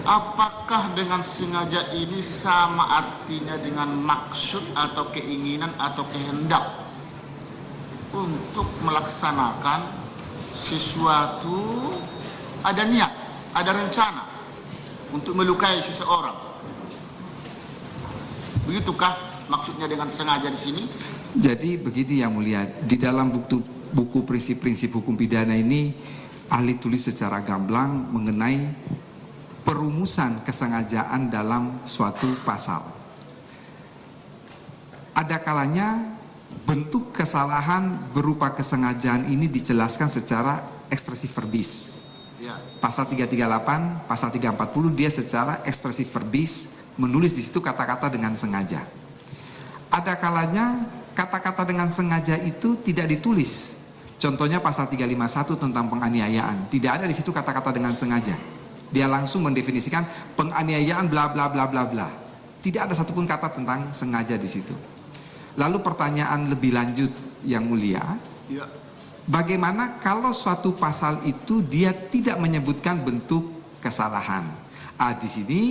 Apakah dengan sengaja ini sama artinya dengan maksud atau keinginan atau kehendak untuk melaksanakan sesuatu, ada niat, ada rencana untuk melukai seseorang? Begitukah maksudnya dengan sengaja di sini? Jadi begini yang mulia, di dalam buku prinsip-prinsip hukum pidana ini ahli tulis secara gamblang mengenai perumusan kesengajaan dalam suatu pasal. Ada kalanya bentuk kesalahan berupa kesengajaan ini dijelaskan secara ekspresif verbis. Ya. Pasal 338, pasal 340 dia secara ekspresif verbis menulis di situ kata-kata dengan sengaja. Ada kalanya kata-kata dengan sengaja itu tidak ditulis. Contohnya pasal 351 tentang penganiayaan, tidak ada di situ kata-kata dengan sengaja. Dia langsung mendefinisikan penganiayaan bla bla bla bla bla. Tidak ada satupun kata tentang sengaja di situ. Lalu pertanyaan lebih lanjut yang mulia, Ya. bagaimana kalau suatu pasal itu dia tidak menyebutkan bentuk kesalahan? Di sini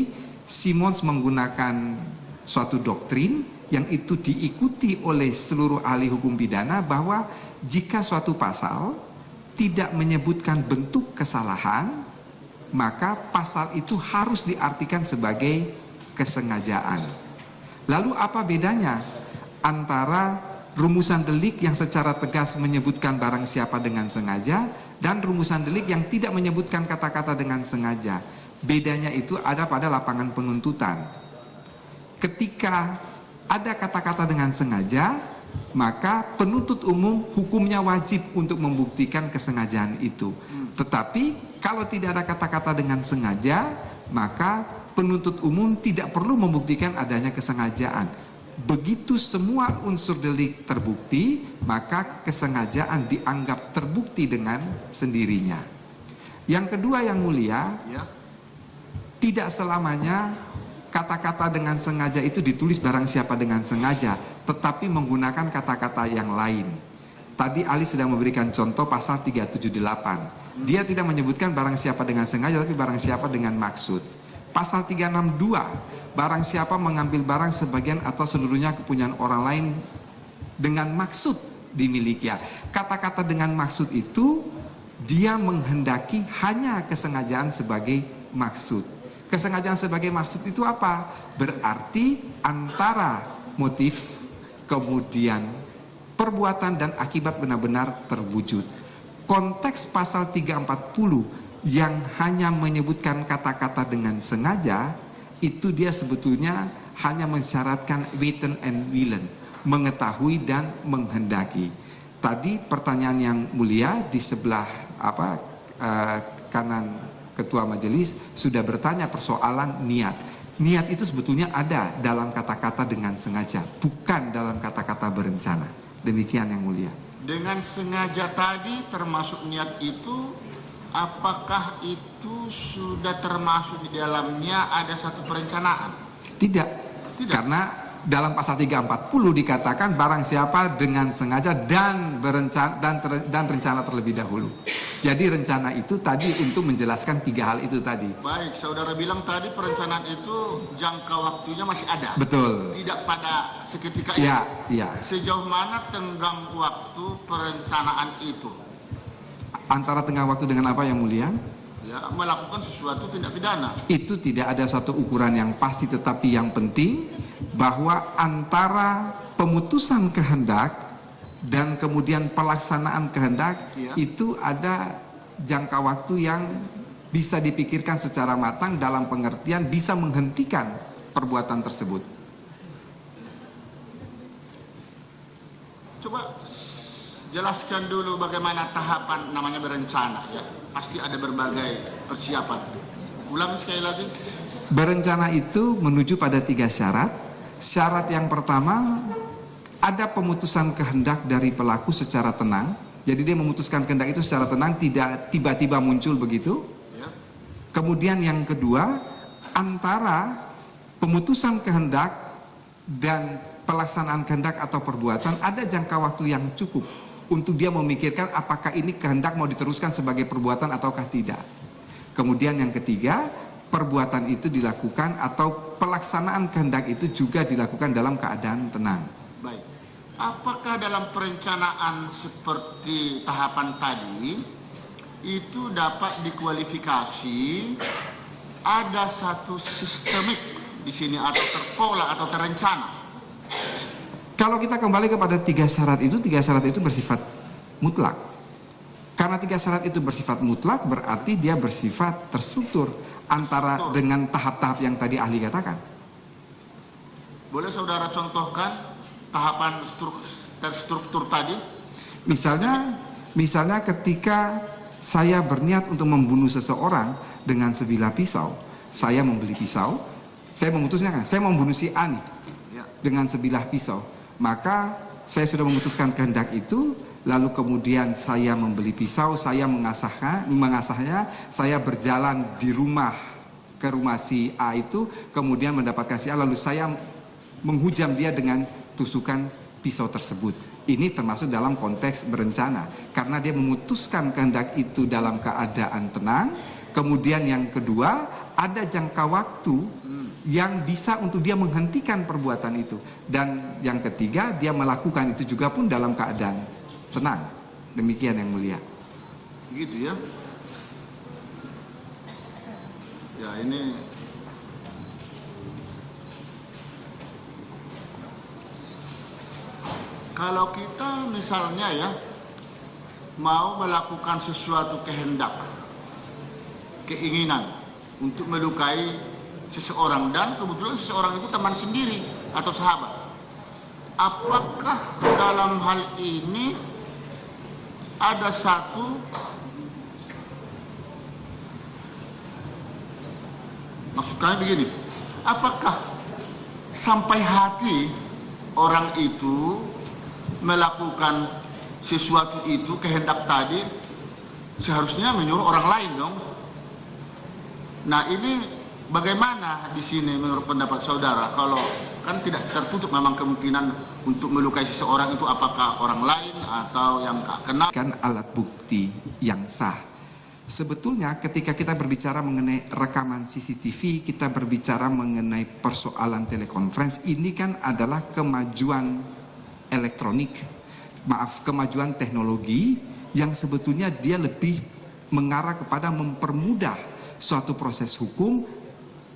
Simons menggunakan suatu doktrin yang itu diikuti oleh seluruh ahli hukum pidana, bahwa jika suatu pasal tidak menyebutkan bentuk kesalahan, maka pasal itu harus diartikan sebagai kesengajaan. Lalu apa bedanya antara rumusan delik yang secara tegas menyebutkan barang siapa dengan sengaja dan rumusan delik yang tidak menyebutkan kata-kata dengan sengaja? Bedanya itu ada pada lapangan penuntutan. Ketika ada kata-kata dengan sengaja, maka penuntut umum hukumnya wajib untuk membuktikan kesengajaan itu. Tetapi kalau tidak ada kata-kata dengan sengaja, maka penuntut umum tidak perlu membuktikan adanya kesengajaan. Begitu semua unsur delik terbukti, maka kesengajaan dianggap terbukti dengan sendirinya. Yang kedua yang mulia, Ya. tidak selamanya kata-kata dengan sengaja itu ditulis barang siapa dengan sengaja, tetapi menggunakan kata-kata yang lain. Tadi Ali sudah memberikan contoh pasal 378. Dia tidak menyebutkan barang siapa dengan sengaja, tapi barang siapa dengan maksud. Pasal 362, barang siapa mengambil barang sebagian atau seluruhnya kepunyaan orang lain dengan maksud dimiliki. Kata-kata dengan maksud itu dia menghendaki hanya kesengajaan sebagai maksud. Kesengajaan sebagai maksud itu apa? Berarti antara motif, kemudian perbuatan dan akibat benar-benar terwujud. Konteks pasal 340 yang hanya menyebutkan kata-kata dengan sengaja, itu dia sebetulnya hanya mensyaratkan weten and willen, mengetahui dan menghendaki. Tadi pertanyaan yang mulia di sebelah kanan ketua majelis sudah bertanya persoalan niat. Niat itu sebetulnya ada dalam kata-kata dengan sengaja, bukan dalam kata-kata berencana. Demikian yang mulia. Dengan sengaja tadi termasuk niat itu, apakah itu sudah termasuk di dalamnya ada satu perencanaan? Tidak. Karena dalam pasal 340 dikatakan barang siapa dengan sengaja dan berencana dan rencana terlebih dahulu. Jadi rencana itu tadi untuk menjelaskan tiga hal itu tadi. Baik, saudara bilang tadi perencanaan itu jangka waktunya masih ada. Betul. Tidak pada seketika itu. Iya. Sejauh mana tenggang waktu perencanaan itu? Antara tengah waktu dengan apa yang mulia? Ya, melakukan sesuatu tindak pidana. Itu tidak ada satu ukuran yang pasti, tetapi yang penting bahwa antara pemutusan kehendak dan kemudian pelaksanaan kehendak itu ada jangka waktu yang bisa dipikirkan secara matang dalam pengertian bisa menghentikan perbuatan tersebut. Coba jelaskan dulu bagaimana tahapan namanya berencana ya. Pasti ada berbagai persiapan. Ulang sekali lagi. Berencana itu menuju pada 3 syarat. Syarat yang pertama, ada pemutusan kehendak dari pelaku secara tenang. Jadi dia memutuskan kehendak itu secara tenang, tidak tiba-tiba muncul begitu. Ya. Kemudian yang kedua, antara pemutusan kehendak dan pelaksanaan kehendak atau perbuatan ada jangka waktu yang cukup untuk dia memikirkan apakah ini kehendak mau diteruskan sebagai perbuatan ataukah tidak. Kemudian yang ketiga, perbuatan itu dilakukan atau pelaksanaan kehendak itu juga dilakukan dalam keadaan tenang. Baik. Apakah dalam perencanaan seperti tahapan tadi itu dapat dikualifikasi ada satu sistemik di sini atau terpola atau terencana? Kalau kita kembali kepada 3 syarat itu, 3 syarat itu bersifat mutlak. Karena 3 syarat itu bersifat mutlak, berarti dia bersifat terstruktur antara dengan tahap-tahap yang tadi ahli katakan. Boleh saudara contohkan tahapan terstruktur tadi? Misalnya ketika saya berniat untuk membunuh seseorang dengan sebilah pisau, saya membeli pisau, saya memutuskan saya mau membunuh si A nih dengan sebilah pisau, maka saya sudah memutuskan kehendak itu. Lalu kemudian saya membeli pisau, saya mengasahnya, saya berjalan di rumah ke rumah si A itu, kemudian mendapatkan si A, lalu saya menghujam dia dengan tusukan pisau tersebut. Ini termasuk dalam konteks berencana, karena dia memutuskan kehendak itu dalam keadaan tenang. Kemudian yang kedua, ada jangka waktu yang bisa untuk dia menghentikan perbuatan itu. Dan yang ketiga, dia melakukan itu juga pun dalam keadaan tenang. Demikian yang mulia. Gitu ya. Ya ini kalau kita misalnya ya mau melakukan sesuatu kehendak, keinginan untuk melukai seseorang, dan kebetulan seseorang itu teman sendiri atau sahabat, apakah dalam hal ini ada satu maksud kami begini, apakah sampai hati orang itu melakukan sesuatu itu, kehendak tadi, seharusnya menyuruh orang lain dong. Nah ini bagaimana di sini menurut pendapat saudara, kalau kan tidak tertutup memang kemungkinan untuk melukai seseorang itu apakah orang lain atau yang tak kenal. Kan alat bukti yang sah. Sebetulnya ketika kita berbicara mengenai rekaman CCTV, kita berbicara mengenai persoalan telekonferensi, ini kan adalah kemajuan elektronik, kemajuan teknologi yang sebetulnya dia lebih mengarah kepada mempermudah suatu proses hukum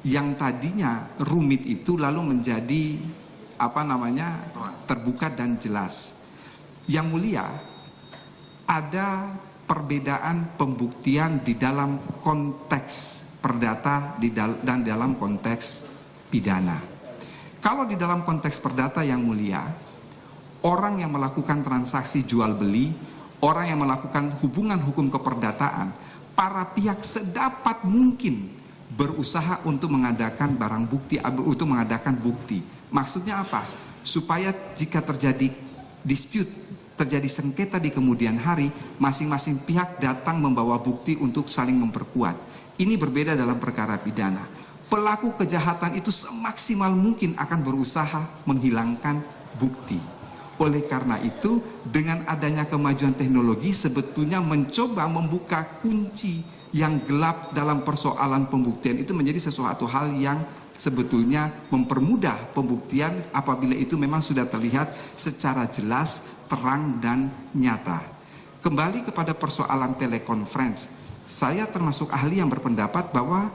yang tadinya rumit itu lalu menjadi terbuka dan jelas. Yang mulia, ada perbedaan pembuktian di dalam konteks perdata dan dalam konteks pidana. Kalau di dalam konteks perdata yang mulia, orang yang melakukan transaksi jual beli, orang yang melakukan hubungan hukum keperdataan, para pihak sedapat mungkin berusaha untuk mengadakan barang bukti, untuk mengadakan bukti. Maksudnya apa? Supaya jika terjadi dispute, terjadi sengketa di kemudian hari, masing-masing pihak datang membawa bukti untuk saling memperkuat. Ini berbeda dalam perkara pidana. Pelaku kejahatan itu semaksimal mungkin akan berusaha menghilangkan bukti. Oleh karena itu, dengan adanya kemajuan teknologi sebetulnya mencoba membuka kunci yang gelap dalam persoalan pembuktian itu menjadi sesuatu hal yang sebetulnya mempermudah pembuktian apabila itu memang sudah terlihat secara jelas, terang dan nyata. Kembali kepada persoalan telekonferensi, saya termasuk ahli yang berpendapat bahwa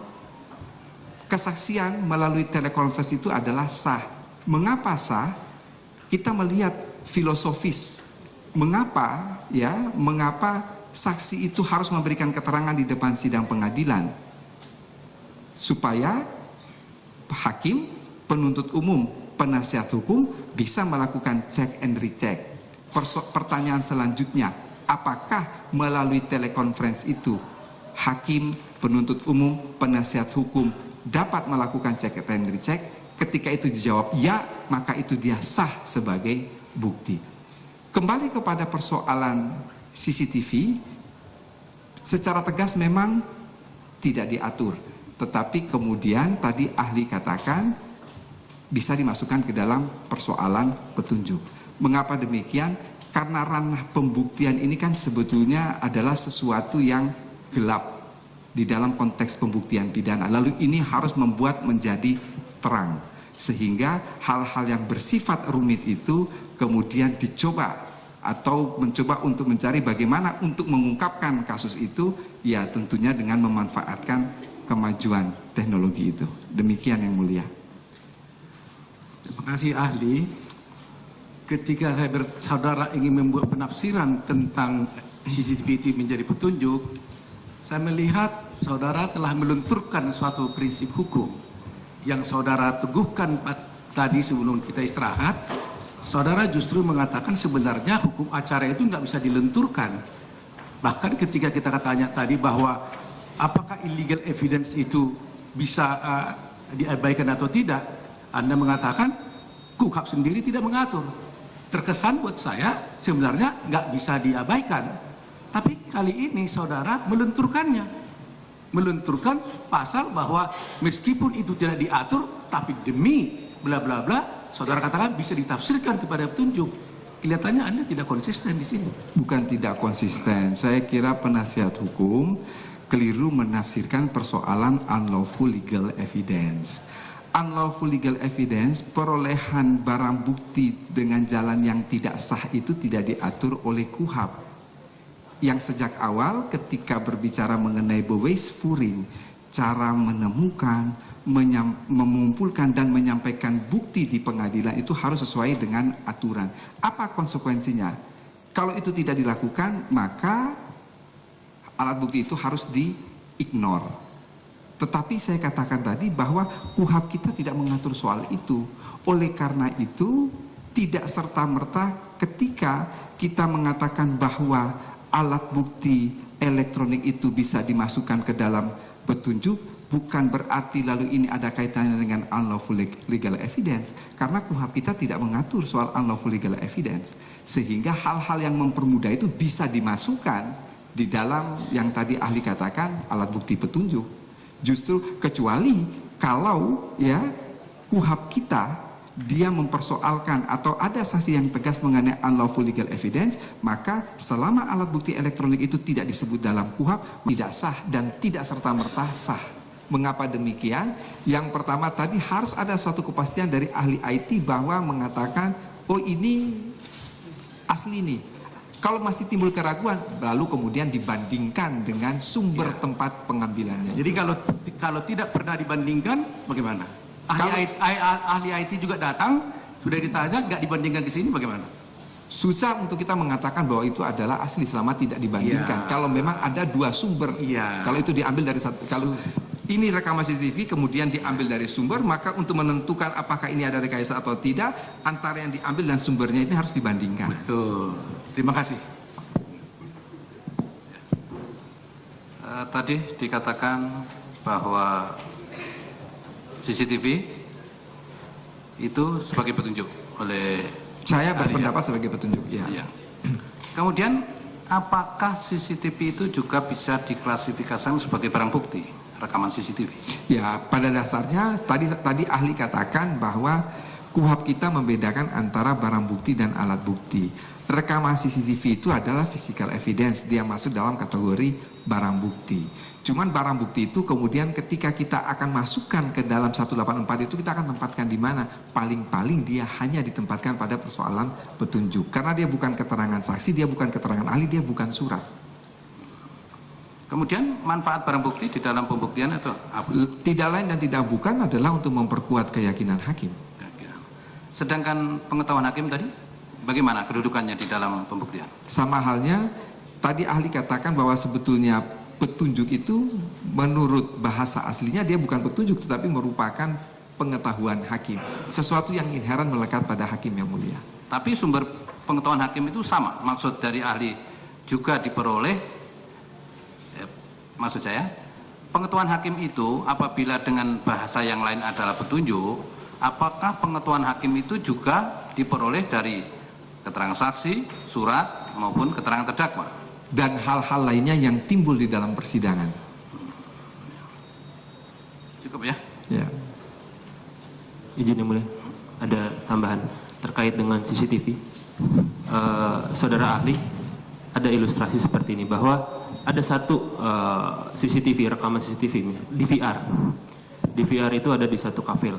kesaksian melalui telekonferensi itu adalah sah. Mengapa sah? Kita melihat filosofis. Mengapa saksi itu harus memberikan keterangan di depan sidang pengadilan? Supaya hakim, penuntut umum, penasihat hukum bisa melakukan check and recheck. Pertanyaan selanjutnya, apakah melalui telekonferensi itu hakim, penuntut umum, penasihat hukum dapat melakukan check and recheck? Ketika itu dijawab ya, maka itu dia sah sebagai bukti. Kembali kepada persoalan CCTV, secara tegas memang tidak diatur. Tetapi kemudian tadi ahli katakan bisa dimasukkan ke dalam persoalan petunjuk. Mengapa demikian? Karena ranah pembuktian ini kan sebetulnya adalah sesuatu yang gelap di dalam konteks pembuktian pidana. Lalu ini harus membuat menjadi terang. Sehingga hal-hal yang bersifat rumit itu kemudian dicoba atau mencoba untuk mencari bagaimana untuk mengungkapkan kasus itu, ya tentunya dengan memanfaatkan kemajuan teknologi itu. Demikian yang mulia. Terima kasih ahli. Ketika saudara ingin membuat penafsiran tentang CCTV itu menjadi petunjuk, saya melihat saudara telah melunturkan suatu prinsip hukum yang saudara teguhkan tadi sebelum kita istirahat. Saudara justru mengatakan sebenarnya hukum acara itu nggak bisa dilenturkan. Bahkan ketika kita tanya tadi bahwa apakah illegal evidence itu bisa diabaikan atau tidak, Anda mengatakan KUHP sendiri tidak mengatur. Terkesan buat saya sebenarnya nggak bisa diabaikan. Tapi kali ini saudara melunturkannya. Melunturkan pasal bahwa meskipun itu tidak diatur, tapi demi bla bla bla, saudara katakan bisa ditafsirkan kepada petunjuk. Kelihatannya Anda tidak konsisten di sini. Bukan tidak konsisten. Saya kira penasihat hukum keliru menafsirkan persoalan unlawful legal evidence. Unlawful legal evidence, perolehan barang bukti dengan jalan yang tidak sah itu tidak diatur oleh KUHP. Yang sejak awal ketika berbicara mengenai bewijsvoering, cara menemukan, mengumpulkan dan menyampaikan bukti di pengadilan itu harus sesuai dengan aturan. Apa konsekuensinya? Kalau itu tidak dilakukan, maka alat bukti itu harus di-ignore. Tetapi saya katakan tadi bahwa KUHP kita tidak mengatur soal itu. Oleh karena itu, tidak serta-merta ketika kita mengatakan bahwa alat bukti elektronik itu bisa dimasukkan ke dalam petunjuk, bukan berarti lalu ini ada kaitannya dengan unlawful legal evidence, karena KUHP kita tidak mengatur soal unlawful legal evidence, sehingga hal-hal yang mempermudah itu bisa dimasukkan di dalam yang tadi ahli katakan alat bukti petunjuk. Justru kecuali kalau ya KUHP kita dia mempersoalkan atau ada sanksi yang tegas mengenai unlawful legal evidence, maka selama alat bukti elektronik itu tidak disebut dalam KUHP, tidak sah dan tidak serta-merta sah. Mengapa demikian? Yang pertama tadi harus ada suatu kepastian dari ahli IT bahwa mengatakan, oh ini asli nih. Kalau masih timbul keraguan, lalu kemudian dibandingkan dengan sumber tempat pengambilannya. Jadi kalau tidak pernah dibandingkan, bagaimana? Ahli IT juga datang, sudah ditanya, nggak dibandingkan ke sini, bagaimana? Susah untuk kita mengatakan bahwa itu adalah asli selama tidak dibandingkan. Kalau memang ada dua sumber, kalau itu diambil dari satu, kalau ini rekaman CCTV kemudian diambil dari sumber, maka untuk menentukan apakah ini ada rekayasa atau tidak, antara yang diambil dan sumbernya ini harus dibandingkan. Betul. Terima kasih. Tadi dikatakan bahwa CCTV itu sebagai petunjuk oleh saya berpendapat sebagai petunjuk, ya. Ya. Kemudian apakah CCTV itu juga bisa diklasifikasikan sebagai barang bukti, rekaman CCTV? Ya, pada dasarnya tadi ahli katakan bahwa KUHP kita membedakan antara barang bukti dan alat bukti. Rekaman CCTV itu adalah physical evidence, dia masuk dalam kategori barang bukti. Cuman barang bukti itu kemudian ketika kita akan masukkan ke dalam 184 itu kita akan tempatkan di mana? Paling-paling dia hanya ditempatkan pada persoalan petunjuk. Karena dia bukan keterangan saksi, dia bukan keterangan ahli, dia bukan surat. Kemudian manfaat barang bukti di dalam pembuktian itu apa? Tidak lain dan tidak bukan adalah untuk memperkuat keyakinan hakim. Sedangkan pengetahuan hakim tadi, bagaimana kedudukannya di dalam pembuktian? Sama halnya, tadi ahli katakan bahwa sebetulnya petunjuk itu menurut bahasa aslinya dia bukan petunjuk tetapi merupakan pengetahuan hakim. Sesuatu yang inheran melekat pada hakim yang mulia. Tapi sumber pengetahuan hakim itu sama, maksud dari ahli juga diperoleh, maksud saya, pengetahuan hakim itu apabila dengan bahasa yang lain adalah petunjuk, apakah pengetahuan hakim itu juga diperoleh dari keterangan saksi, surat, maupun keterangan terdakwa? Dan hal-hal lainnya yang timbul di dalam persidangan. Cukup ya? Ya. Izin yang mulia, ada tambahan terkait dengan CCTV. Saudara ahli, ada ilustrasi seperti ini bahwa ada satu CCTV, rekaman CCTV, DVR. DVR itu ada di satu kafe.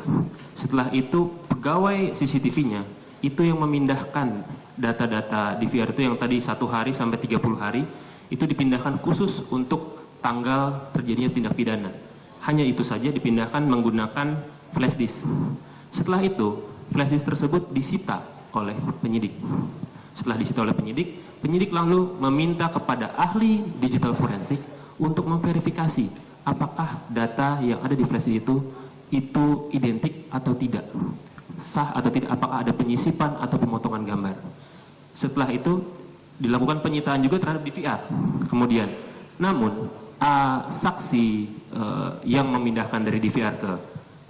Setelah itu pegawai CCTV-nya itu yang memindahkan data-data DVR itu yang tadi 1 hari sampai 30 hari itu dipindahkan khusus untuk tanggal terjadinya tindak pidana. Hanya itu saja dipindahkan menggunakan flash disk. Setelah itu flash disk tersebut disita oleh penyidik. Setelah disita oleh penyidik, Penyidik lalu meminta kepada ahli digital forensik untuk memverifikasi apakah data yang ada di flash disk itu identik atau tidak, sah atau tidak, apakah ada penyisipan atau pemotongan gambar. Setelah itu dilakukan penyitaan juga terhadap DVR. Kemudian, namun saksi yang memindahkan dari DVR ke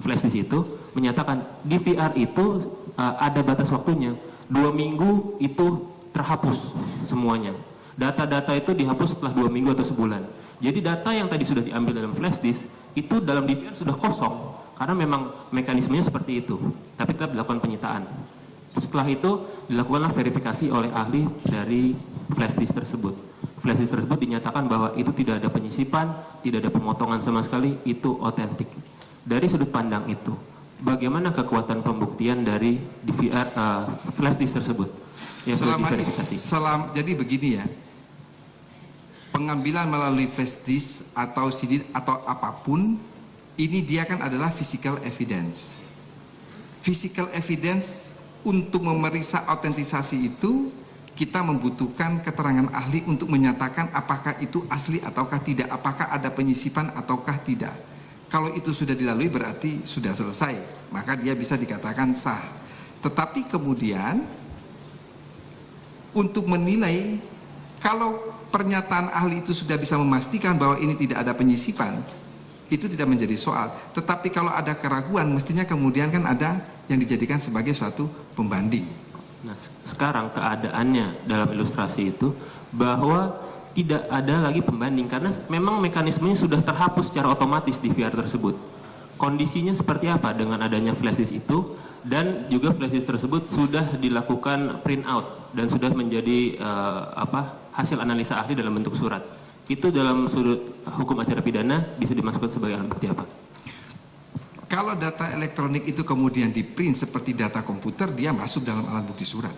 flash disk itu menyatakan DVR itu ada batas waktunya, 2 minggu itu terhapus semuanya. Data-data itu dihapus setelah 2 minggu atau sebulan. Jadi data yang tadi sudah diambil dalam flash disk itu dalam DVR sudah kosong karena memang mekanismenya seperti itu. Tapi tetap dilakukan penyitaan. Setelah itu dilakukanlah verifikasi oleh ahli dari flash disk tersebut. Flash disk tersebut dinyatakan bahwa itu tidak ada penyisipan, tidak ada pemotongan sama sekali, itu otentik. Dari sudut pandang itu, bagaimana kekuatan pembuktian dari DVR flash disk tersebut? Jadi begini ya, pengambilan melalui flash disk atau CD atau apapun, ini dia kan adalah physical evidence. Physical evidence untuk memeriksa autentisasi itu, kita membutuhkan keterangan ahli untuk menyatakan apakah itu asli ataukah tidak, apakah ada penyisipan ataukah tidak. Kalau itu sudah dilalui berarti sudah selesai, maka dia bisa dikatakan sah. Tetapi kemudian untuk menilai kalau pernyataan ahli itu sudah bisa memastikan bahwa ini tidak ada penyisipan, itu tidak menjadi soal. Tetapi kalau ada keraguan, mestinya kemudian kan ada yang dijadikan sebagai suatu pembanding. Nah, sekarang keadaannya dalam ilustrasi itu bahwa tidak ada lagi pembanding karena memang mekanismenya sudah terhapus secara otomatis di VR tersebut. Kondisinya seperti apa dengan adanya flash disk itu, dan juga flash disk tersebut sudah dilakukan print out dan sudah menjadi hasil analisa ahli dalam bentuk surat. Itu dalam sudut hukum acara pidana bisa dimasukkan sebagai alat bukti apa? Kalau data elektronik itu kemudian di print seperti data komputer, dia masuk dalam alat bukti surat.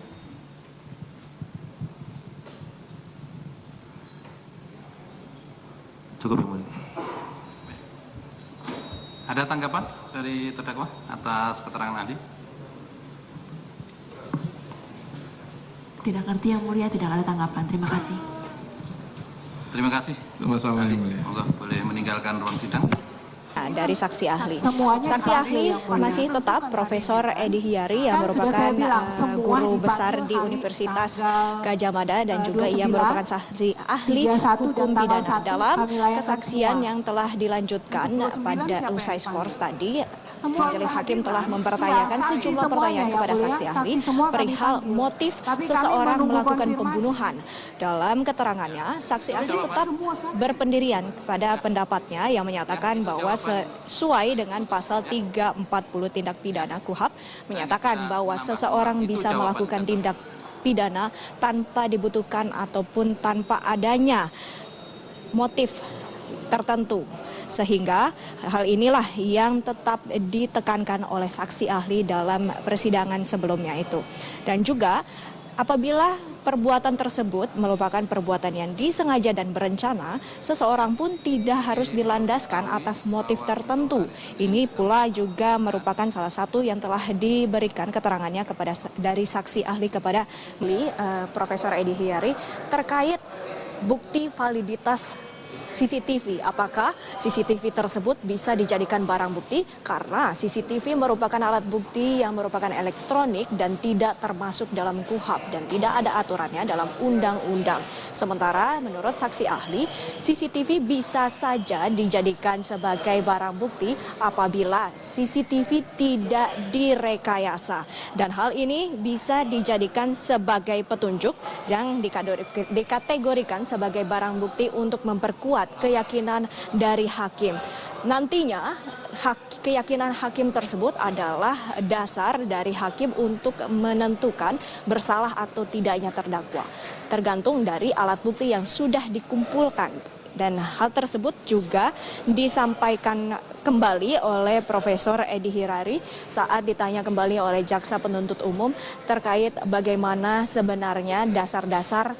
Cukup yang mulia. Ada tanggapan dari terdakwa atas keterangan ahli? Tidak ngerti yang mulia, tidak ada tanggapan. Terima kasih. Terima kasih. Sama-sama yang mulia. Moga boleh meninggalkan ruang sidang. Dari saksi ahli. Semuanya Saksi ahli masih tetap Profesor Edi Hiari yang merupakan guru besar di Universitas Gadjah Mada dan juga ia merupakan saksi ahli hukum pidana. Dalam kesaksian yang telah dilanjutkan pada usai skors tadi, Majelis Hakim telah mempertanyakan sejumlah pertanyaan kepada saksi ahli perihal motif seseorang melakukan pembunuhan. Dalam keterangannya, saksi ahli tetap berpendirian pada pendapatnya yang menyatakan bahwa sesuai dengan pasal 340 tindak pidana KUHP menyatakan bahwa seseorang bisa melakukan tindak pidana tanpa dibutuhkan ataupun tanpa adanya motif tertentu. Sehingga hal inilah yang tetap ditekankan oleh saksi ahli dalam persidangan sebelumnya itu. Dan juga apabila perbuatan tersebut merupakan perbuatan yang disengaja dan berencana, seseorang pun tidak harus dilandaskan atas motif tertentu. Ini pula juga merupakan salah satu yang telah diberikan keterangannya kepada dari saksi ahli kepada Profesor Edi Hiari terkait bukti validitas CCTV. Apakah CCTV tersebut bisa dijadikan barang bukti? Karena CCTV merupakan alat bukti yang merupakan elektronik dan tidak termasuk dalam KUHP dan tidak ada aturannya dalam undang-undang. Sementara menurut saksi ahli, CCTV bisa saja dijadikan sebagai barang bukti apabila CCTV tidak direkayasa. Dan hal ini bisa dijadikan sebagai petunjuk yang dikategorikan sebagai barang bukti untuk memperkuat keyakinan dari hakim. Nantinya keyakinan hakim tersebut adalah dasar dari hakim untuk menentukan bersalah atau tidaknya terdakwa, tergantung dari alat bukti yang sudah dikumpulkan. Dan hal tersebut juga disampaikan kembali oleh Profesor Edi Hiari saat ditanya kembali oleh Jaksa Penuntut Umum terkait bagaimana sebenarnya dasar-dasar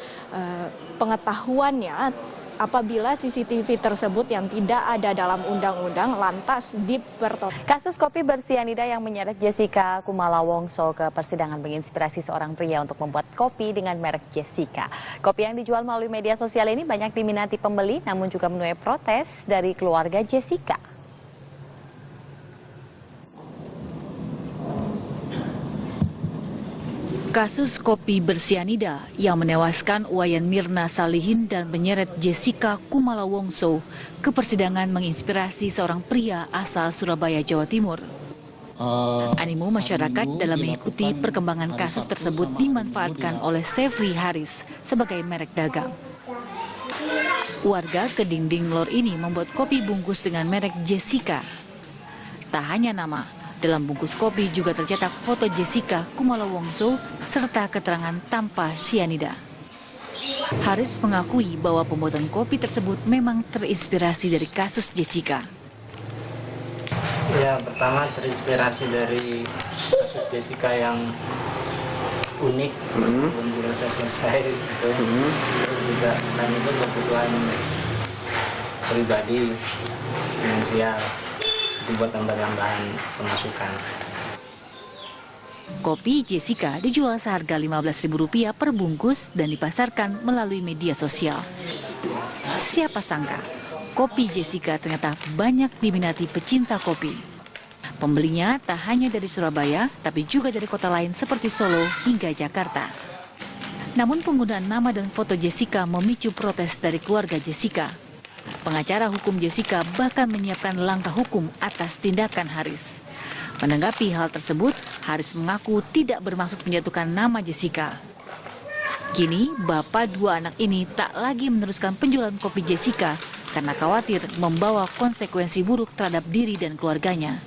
pengetahuannya apabila CCTV tersebut yang tidak ada dalam undang-undang lantas dipertontonkan. Kasus kopi bersianida yang menyeret Jessica Kumala Wongso ke persidangan menginspirasi seorang pria untuk membuat kopi dengan merek Jessica. Kopi yang dijual melalui media sosial ini banyak diminati pembeli, namun juga menuai protes dari keluarga Jessica. Kasus kopi bersianida yang menewaskan Wayan Mirna Salihin dan menyeret Jessica Kumala Wongso ke persidangan menginspirasi seorang pria asal Surabaya, Jawa Timur. Animo masyarakat dalam mengikuti perkembangan kasus tersebut dimanfaatkan oleh Sefri Haris sebagai merek dagang. Warga Kedinding Lor ini membuat kopi bungkus dengan merek Jessica. Tak hanya nama, dalam bungkus kopi juga tercetak foto Jessica Kumala Wongso serta keterangan tanpa sianida. Haris mengakui bahwa pembuatan kopi tersebut memang terinspirasi dari kasus Jessica. Ya, pertama terinspirasi dari kasus Jessica yang unik, belum juga selesai gitu. Terus juga selain itu kebutuhan pribadi, finansial, dibuat tambahan pemasukan. Kopi Jessica dijual seharga Rp15.000 per bungkus dan dipasarkan melalui media sosial. Siapa sangka, kopi Jessica ternyata banyak diminati pecinta kopi. Pembelinya tak hanya dari Surabaya, tapi juga dari kota lain seperti Solo hingga Jakarta. Namun penggunaan nama dan foto Jessica memicu protes dari keluarga Jessica. Pengacara hukum Jessica bahkan menyiapkan langkah hukum atas tindakan Haris. Menanggapi hal tersebut, Haris mengaku tidak bermaksud menjatuhkan nama Jessica. Kini, bapak dua anak ini tak lagi meneruskan penjualan kopi Jessica karena khawatir membawa konsekuensi buruk terhadap diri dan keluarganya.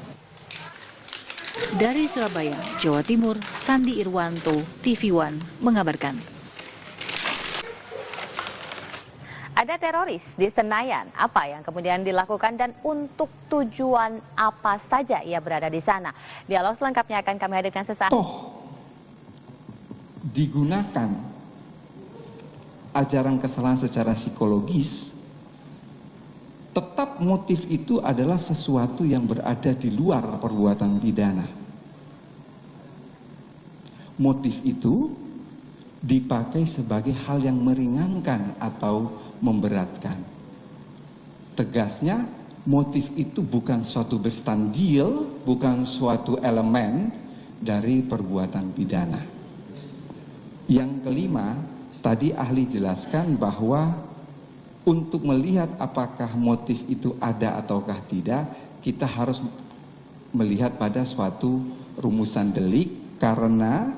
Dari Surabaya, Jawa Timur, Sandi Irwanto, TV One mengabarkan. Ada teroris di Senayan, apa yang kemudian dilakukan dan untuk tujuan apa saja ia berada di sana? Dialog selengkapnya akan kami hadirkan sesaat. Toh digunakan ajaran kesalahan secara psikologis, tetap motif itu adalah sesuatu yang berada di luar perbuatan pidana. Motif itu dipakai sebagai hal yang meringankan atau memberatkan. Tegasnya, motif itu bukan suatu bestandil, bukan suatu elemen dari perbuatan pidana. Yang kelima, tadi ahli jelaskan bahwa untuk melihat apakah motif itu ada ataukah tidak, kita harus melihat pada suatu rumusan delik karena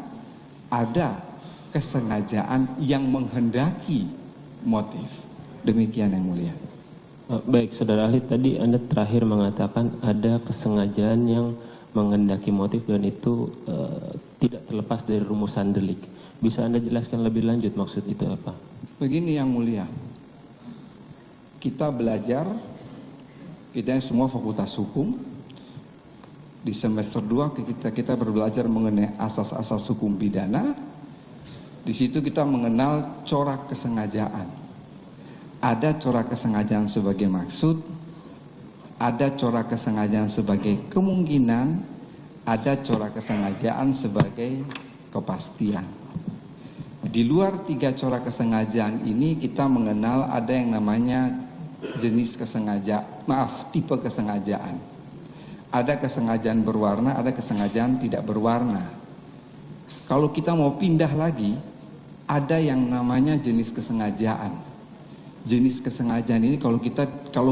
ada kesengajaan yang menghendaki motif. Demikian yang mulia. Baik, saudara ahli, tadi Anda terakhir mengatakan ada kesengajaan yang menghendaki motif dan itu tidak terlepas dari rumusan delik. Bisa Anda jelaskan lebih lanjut maksud itu apa? Begini yang mulia, kita belajar, kita semua fakultas hukum, di semester 2 kita belajar mengenai asas-asas hukum pidana. Di situ kita mengenal corak kesengajaan. Ada corak kesengajaan sebagai maksud, ada corak kesengajaan sebagai kemungkinan, ada corak kesengajaan sebagai kepastian. Di luar 3 corak kesengajaan ini kita mengenal ada yang namanya jenis tipe kesengajaan. Ada kesengajaan berwarna, ada kesengajaan tidak berwarna. Kalau kita mau pindah lagi, ada yang namanya jenis kesengajaan. Jenis kesengajaan ini kalau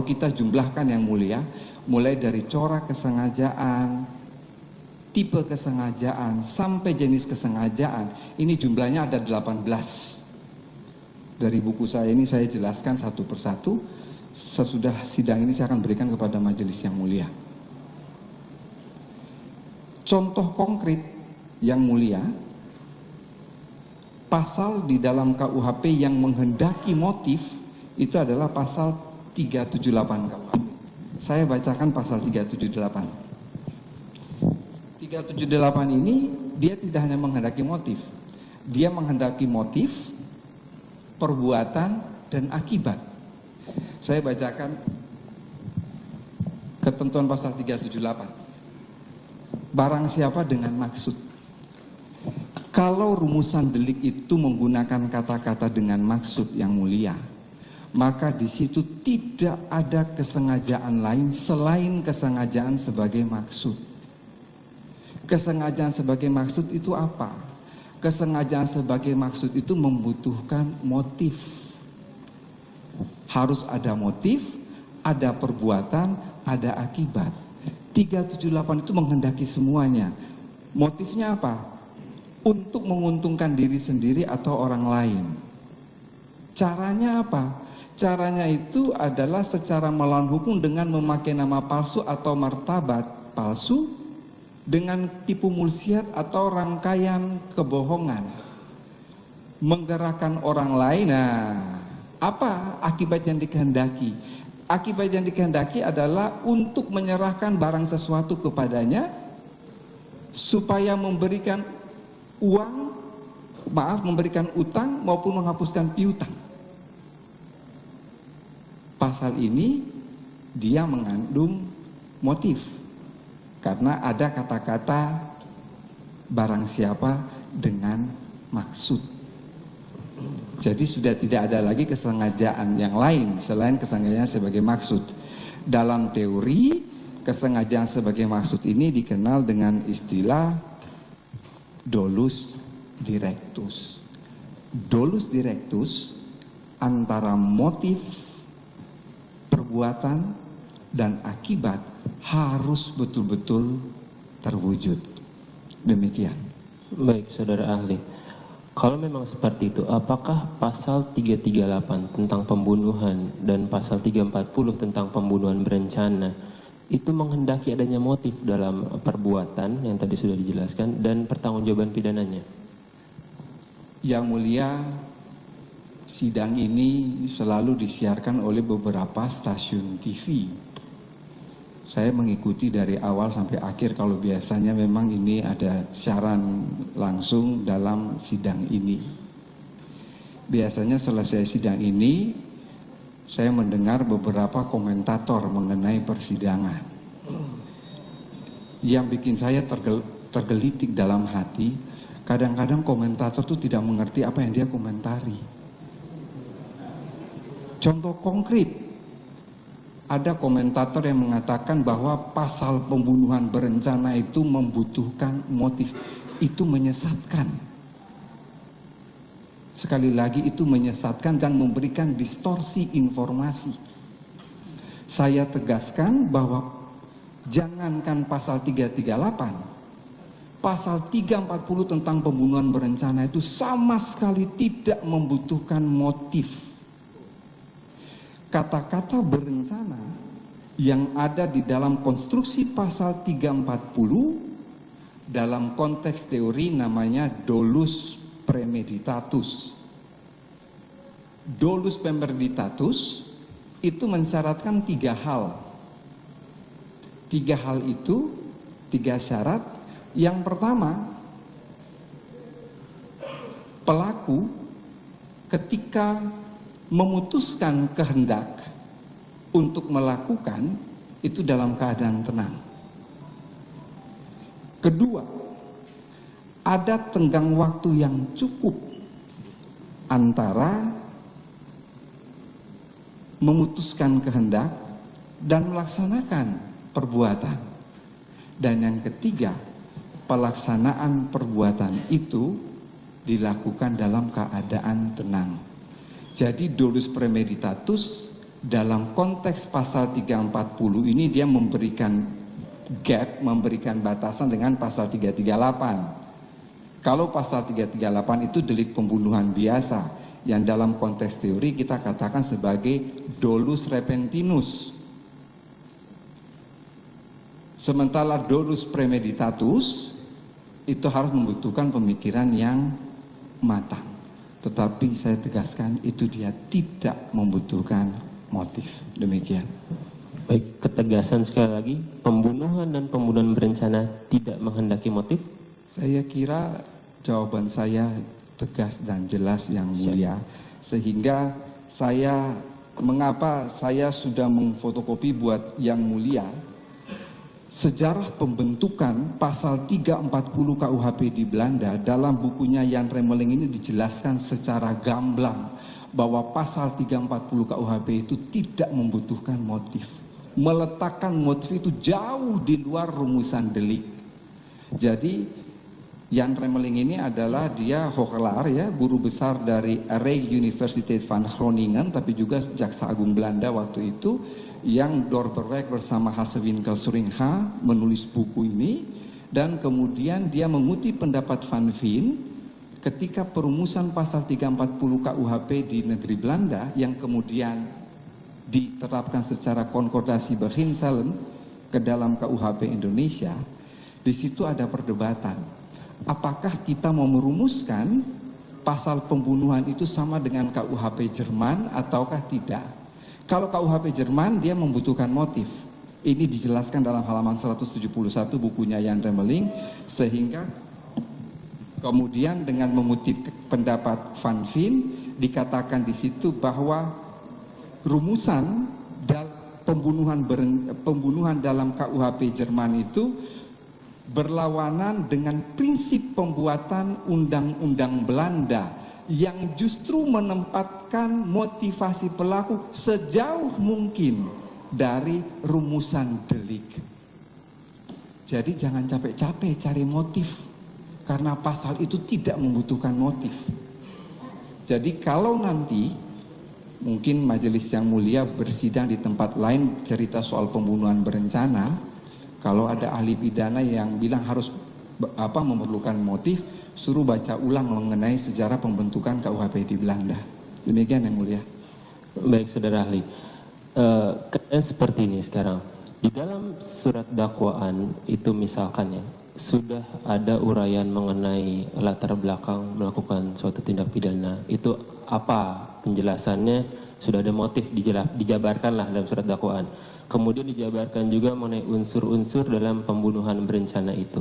kita jumlahkan yang mulia, mulai dari corak kesengajaan, tipe kesengajaan, sampai jenis kesengajaan, ini jumlahnya ada 18. Dari buku saya ini saya jelaskan satu persatu. Sesudah sidang ini saya akan berikan kepada majelis yang mulia. Contoh konkret yang mulia, pasal di dalam KUHP yang menghendaki motif itu adalah pasal 378 KUHP. Saya bacakan pasal 378. 378 ini dia tidak hanya menghendaki motif. Dia menghendaki motif, perbuatan, dan akibat. Saya bacakan ketentuan pasal 378. Barang siapa dengan maksud. Kalau rumusan delik itu menggunakan kata-kata dengan maksud yang mulia, maka di situ tidak ada kesengajaan lain selain kesengajaan sebagai maksud. Kesengajaan sebagai maksud itu apa? Kesengajaan sebagai maksud itu membutuhkan motif. Harus ada motif, ada perbuatan, ada akibat. 378 itu menghendaki semuanya. Motifnya apa? Untuk menguntungkan diri sendiri atau orang lain. Caranya apa? Caranya itu adalah secara melawan hukum dengan memakai nama palsu atau martabat palsu, dengan tipu muslihat atau rangkaian kebohongan, menggerakkan orang lain. Nah, apa akibat yang dikehendaki? Akibat yang dikehendaki adalah untuk menyerahkan barang sesuatu kepadanya supaya memberikan memberikan utang maupun menghapuskan piutang. Pasal ini dia mengandung motif karena ada kata-kata barang siapa dengan maksud. Jadi sudah tidak ada lagi kesengajaan yang lain selain kesengajaan sebagai maksud. Dalam teori, kesengajaan sebagai maksud ini dikenal dengan istilah dolus directus. Dolus directus antara motif, perbuatan, dan akibat harus betul-betul terwujud. Demikian. Baik, saudara ahli. Kalau memang seperti itu, apakah pasal 338 tentang pembunuhan dan pasal 340 tentang pembunuhan berencana itu menghendaki adanya motif dalam perbuatan yang tadi sudah dijelaskan dan pertanggungjawaban pidananya? Yang mulia, sidang ini selalu disiarkan oleh beberapa stasiun TV. Saya mengikuti dari awal sampai akhir. Kalau biasanya memang ini ada siaran langsung dalam sidang ini. Biasanya selesai sidang ini, saya mendengar beberapa komentator mengenai persidangan. Yang bikin saya tergelitik dalam hati, kadang-kadang komentator itu tidak mengerti apa yang dia komentari. Contoh konkret, ada komentator yang mengatakan bahwa pasal pembunuhan berencana itu membutuhkan motif. Itu menyesatkan. Sekali lagi itu menyesatkan dan memberikan distorsi informasi. Saya tegaskan bahwa jangankan pasal 338, pasal 340 tentang pembunuhan berencana itu sama sekali tidak membutuhkan motif. Kata-kata berencana yang ada di dalam konstruksi pasal 340 dalam konteks teori namanya dolus premeditatus. Dolus premeditatus itu mensyaratkan 3 hal. 3 hal itu, 3 syarat. Yang pertama, pelaku ketika memutuskan kehendak untuk melakukan itu dalam keadaan tenang. Kedua, ada tenggang waktu yang cukup antara memutuskan kehendak dan melaksanakan perbuatan. Dan yang ketiga, pelaksanaan perbuatan itu dilakukan dalam keadaan tenang. Jadi dolus premeditatus dalam konteks pasal 340 ini dia memberikan gap, memberikan batasan dengan pasal 338. Kalau pasal 338 itu delik pembunuhan biasa yang dalam konteks teori kita katakan sebagai dolus repentinus. Sementara dolus premeditatus itu harus membutuhkan pemikiran yang matang. Tetapi saya tegaskan itu dia tidak membutuhkan motif. Demikian. Baik, ketegasan sekali lagi, pembunuhan dan pembunuhan berencana tidak menghendaki motif? Saya kira jawaban saya tegas dan jelas yang mulia. Sehingga saya mengapa saya sudah memfotokopi buat Yang Mulia. Sejarah pembentukan pasal 340 KUHP di Belanda dalam bukunya Jan Remeling ini dijelaskan secara gamblang bahwa pasal 340 KUHP itu tidak membutuhkan motif. Meletakkan motif itu jauh di luar rumusan delik. Jadi Jan Remeling ini adalah dia hoogleraar ya, guru besar dari Rijksuniversiteit van Groningen, tapi juga Jaksa Agung Belanda waktu itu, yang doorberwerk bersama Hassewinkel Suringha menulis buku ini, dan kemudian dia mengutip pendapat Van Veen ketika perumusan pasal 340 KUHP di negeri Belanda yang kemudian diterapkan secara konkordasi beginselen ke dalam KUHP Indonesia. Di situ ada perdebatan, apakah kita mau merumuskan pasal pembunuhan itu sama dengan KUHP Jerman ataukah tidak? Kalau KUHP Jerman dia membutuhkan motif. Ini dijelaskan dalam halaman 171 bukunya Jan Remeling, sehingga kemudian dengan mengutip pendapat Van Veen dikatakan di situ bahwa rumusan pembunuhan dalam KUHP Jerman itu berlawanan dengan prinsip pembuatan undang-undang Belanda yang justru menempatkan motivasi pelaku sejauh mungkin dari rumusan delik. Jadi jangan capek-capek cari motif, karena pasal itu tidak membutuhkan motif. Jadi kalau nanti mungkin Majelis Yang Mulia bersidang di tempat lain cerita soal pembunuhan berencana, kalau ada ahli pidana yang bilang harus memerlukan motif, suruh baca ulang mengenai sejarah pembentukan KUHP di Belanda. Demikian Yang Mulia. Baik saudara ahli, keadaan seperti ini sekarang. Di dalam surat dakwaan itu misalkan ya, sudah ada uraian mengenai latar belakang melakukan suatu tindak pidana. Itu apa penjelasannya? Sudah ada motif dijabarkanlah dalam surat dakwaan. Kemudian dijabarkan juga mengenai unsur-unsur dalam pembunuhan berencana itu.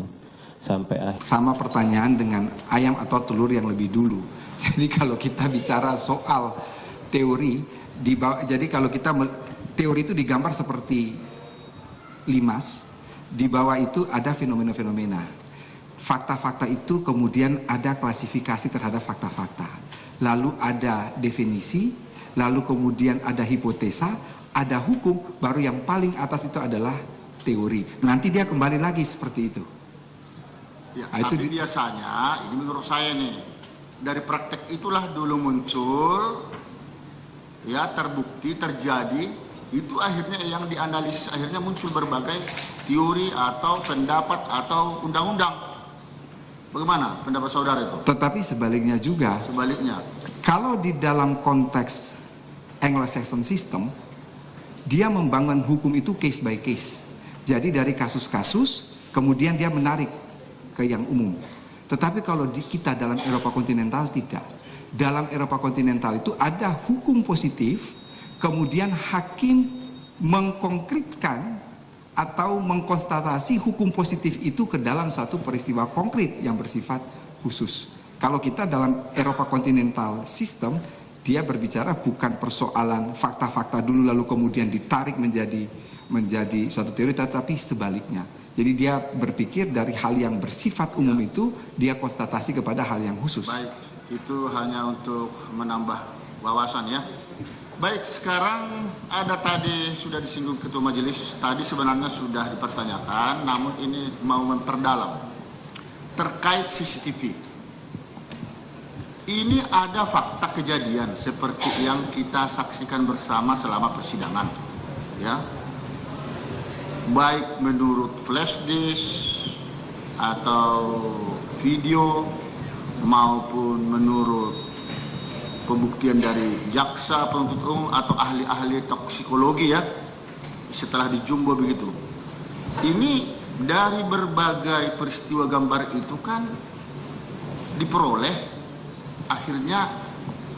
Sampai akhir. Sama pertanyaan dengan ayam atau telur yang lebih dulu. Jadi kalau kita bicara soal teori, jadi kalau kita teori itu digambar seperti limas, di bawah itu ada fenomena-fenomena. Fakta-fakta itu kemudian ada klasifikasi terhadap fakta-fakta. Lalu ada definisi, lalu kemudian ada hipotesa, ada hukum, baru yang paling atas itu adalah teori. Nanti dia kembali lagi seperti itu. Ya, tapi biasanya, ini menurut saya nih, dari praktek itulah dulu muncul, ya terbukti, terjadi, itu akhirnya yang dianalisis, akhirnya muncul berbagai teori atau pendapat atau undang-undang. Bagaimana pendapat saudara itu? Tetapi sebaliknya juga. Sebaliknya. Kalau di dalam konteks Anglo-Saxon system, dia membangun hukum itu case by case. Jadi dari kasus-kasus, kemudian dia menarik ke yang umum. Tetapi kalau di kita dalam Eropa kontinental tidak. Dalam Eropa kontinental itu ada hukum positif, kemudian hakim mengkonkretkan atau mengkonstatasi hukum positif itu ke dalam satu peristiwa konkret yang bersifat khusus. Kalau kita dalam Eropa kontinental sistem, dia berbicara bukan persoalan fakta-fakta dulu lalu kemudian ditarik menjadi suatu teori, tetapi sebaliknya. Jadi dia berpikir dari hal yang bersifat umum itu, dia konstatasi kepada hal yang khusus. Baik, itu hanya untuk menambah wawasan ya. Baik, sekarang ada tadi sudah disinggung Ketua Majelis, tadi sebenarnya sudah dipertanyakan, namun ini mau memperdalam. Terkait CCTV. Ini ada fakta kejadian seperti yang kita saksikan bersama selama persidangan. Ya. Baik menurut flash disk atau video maupun menurut pembuktian dari jaksa penuntut umum atau ahli-ahli toksikologi ya, setelah dijumbo begitu. Ini dari berbagai peristiwa gambar itu kan diperoleh, akhirnya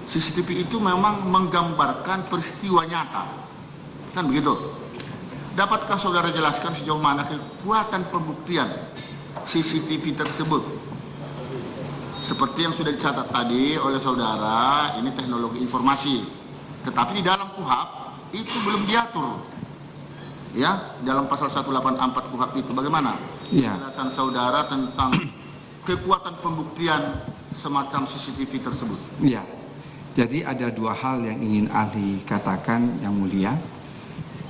CCTV itu memang menggambarkan peristiwa nyata, kan begitu. Dapatkah saudara jelaskan sejauh mana kekuatan pembuktian CCTV tersebut? Seperti yang sudah dicatat tadi oleh saudara, ini teknologi informasi. Tetapi di dalam KUHP itu belum diatur. Ya, dalam pasal 184 KUHP itu bagaimana? Penjelasan saudara tentang kekuatan pembuktian semacam CCTV tersebut. Iya. Jadi ada dua hal yang ingin ahli katakan, Yang Mulia.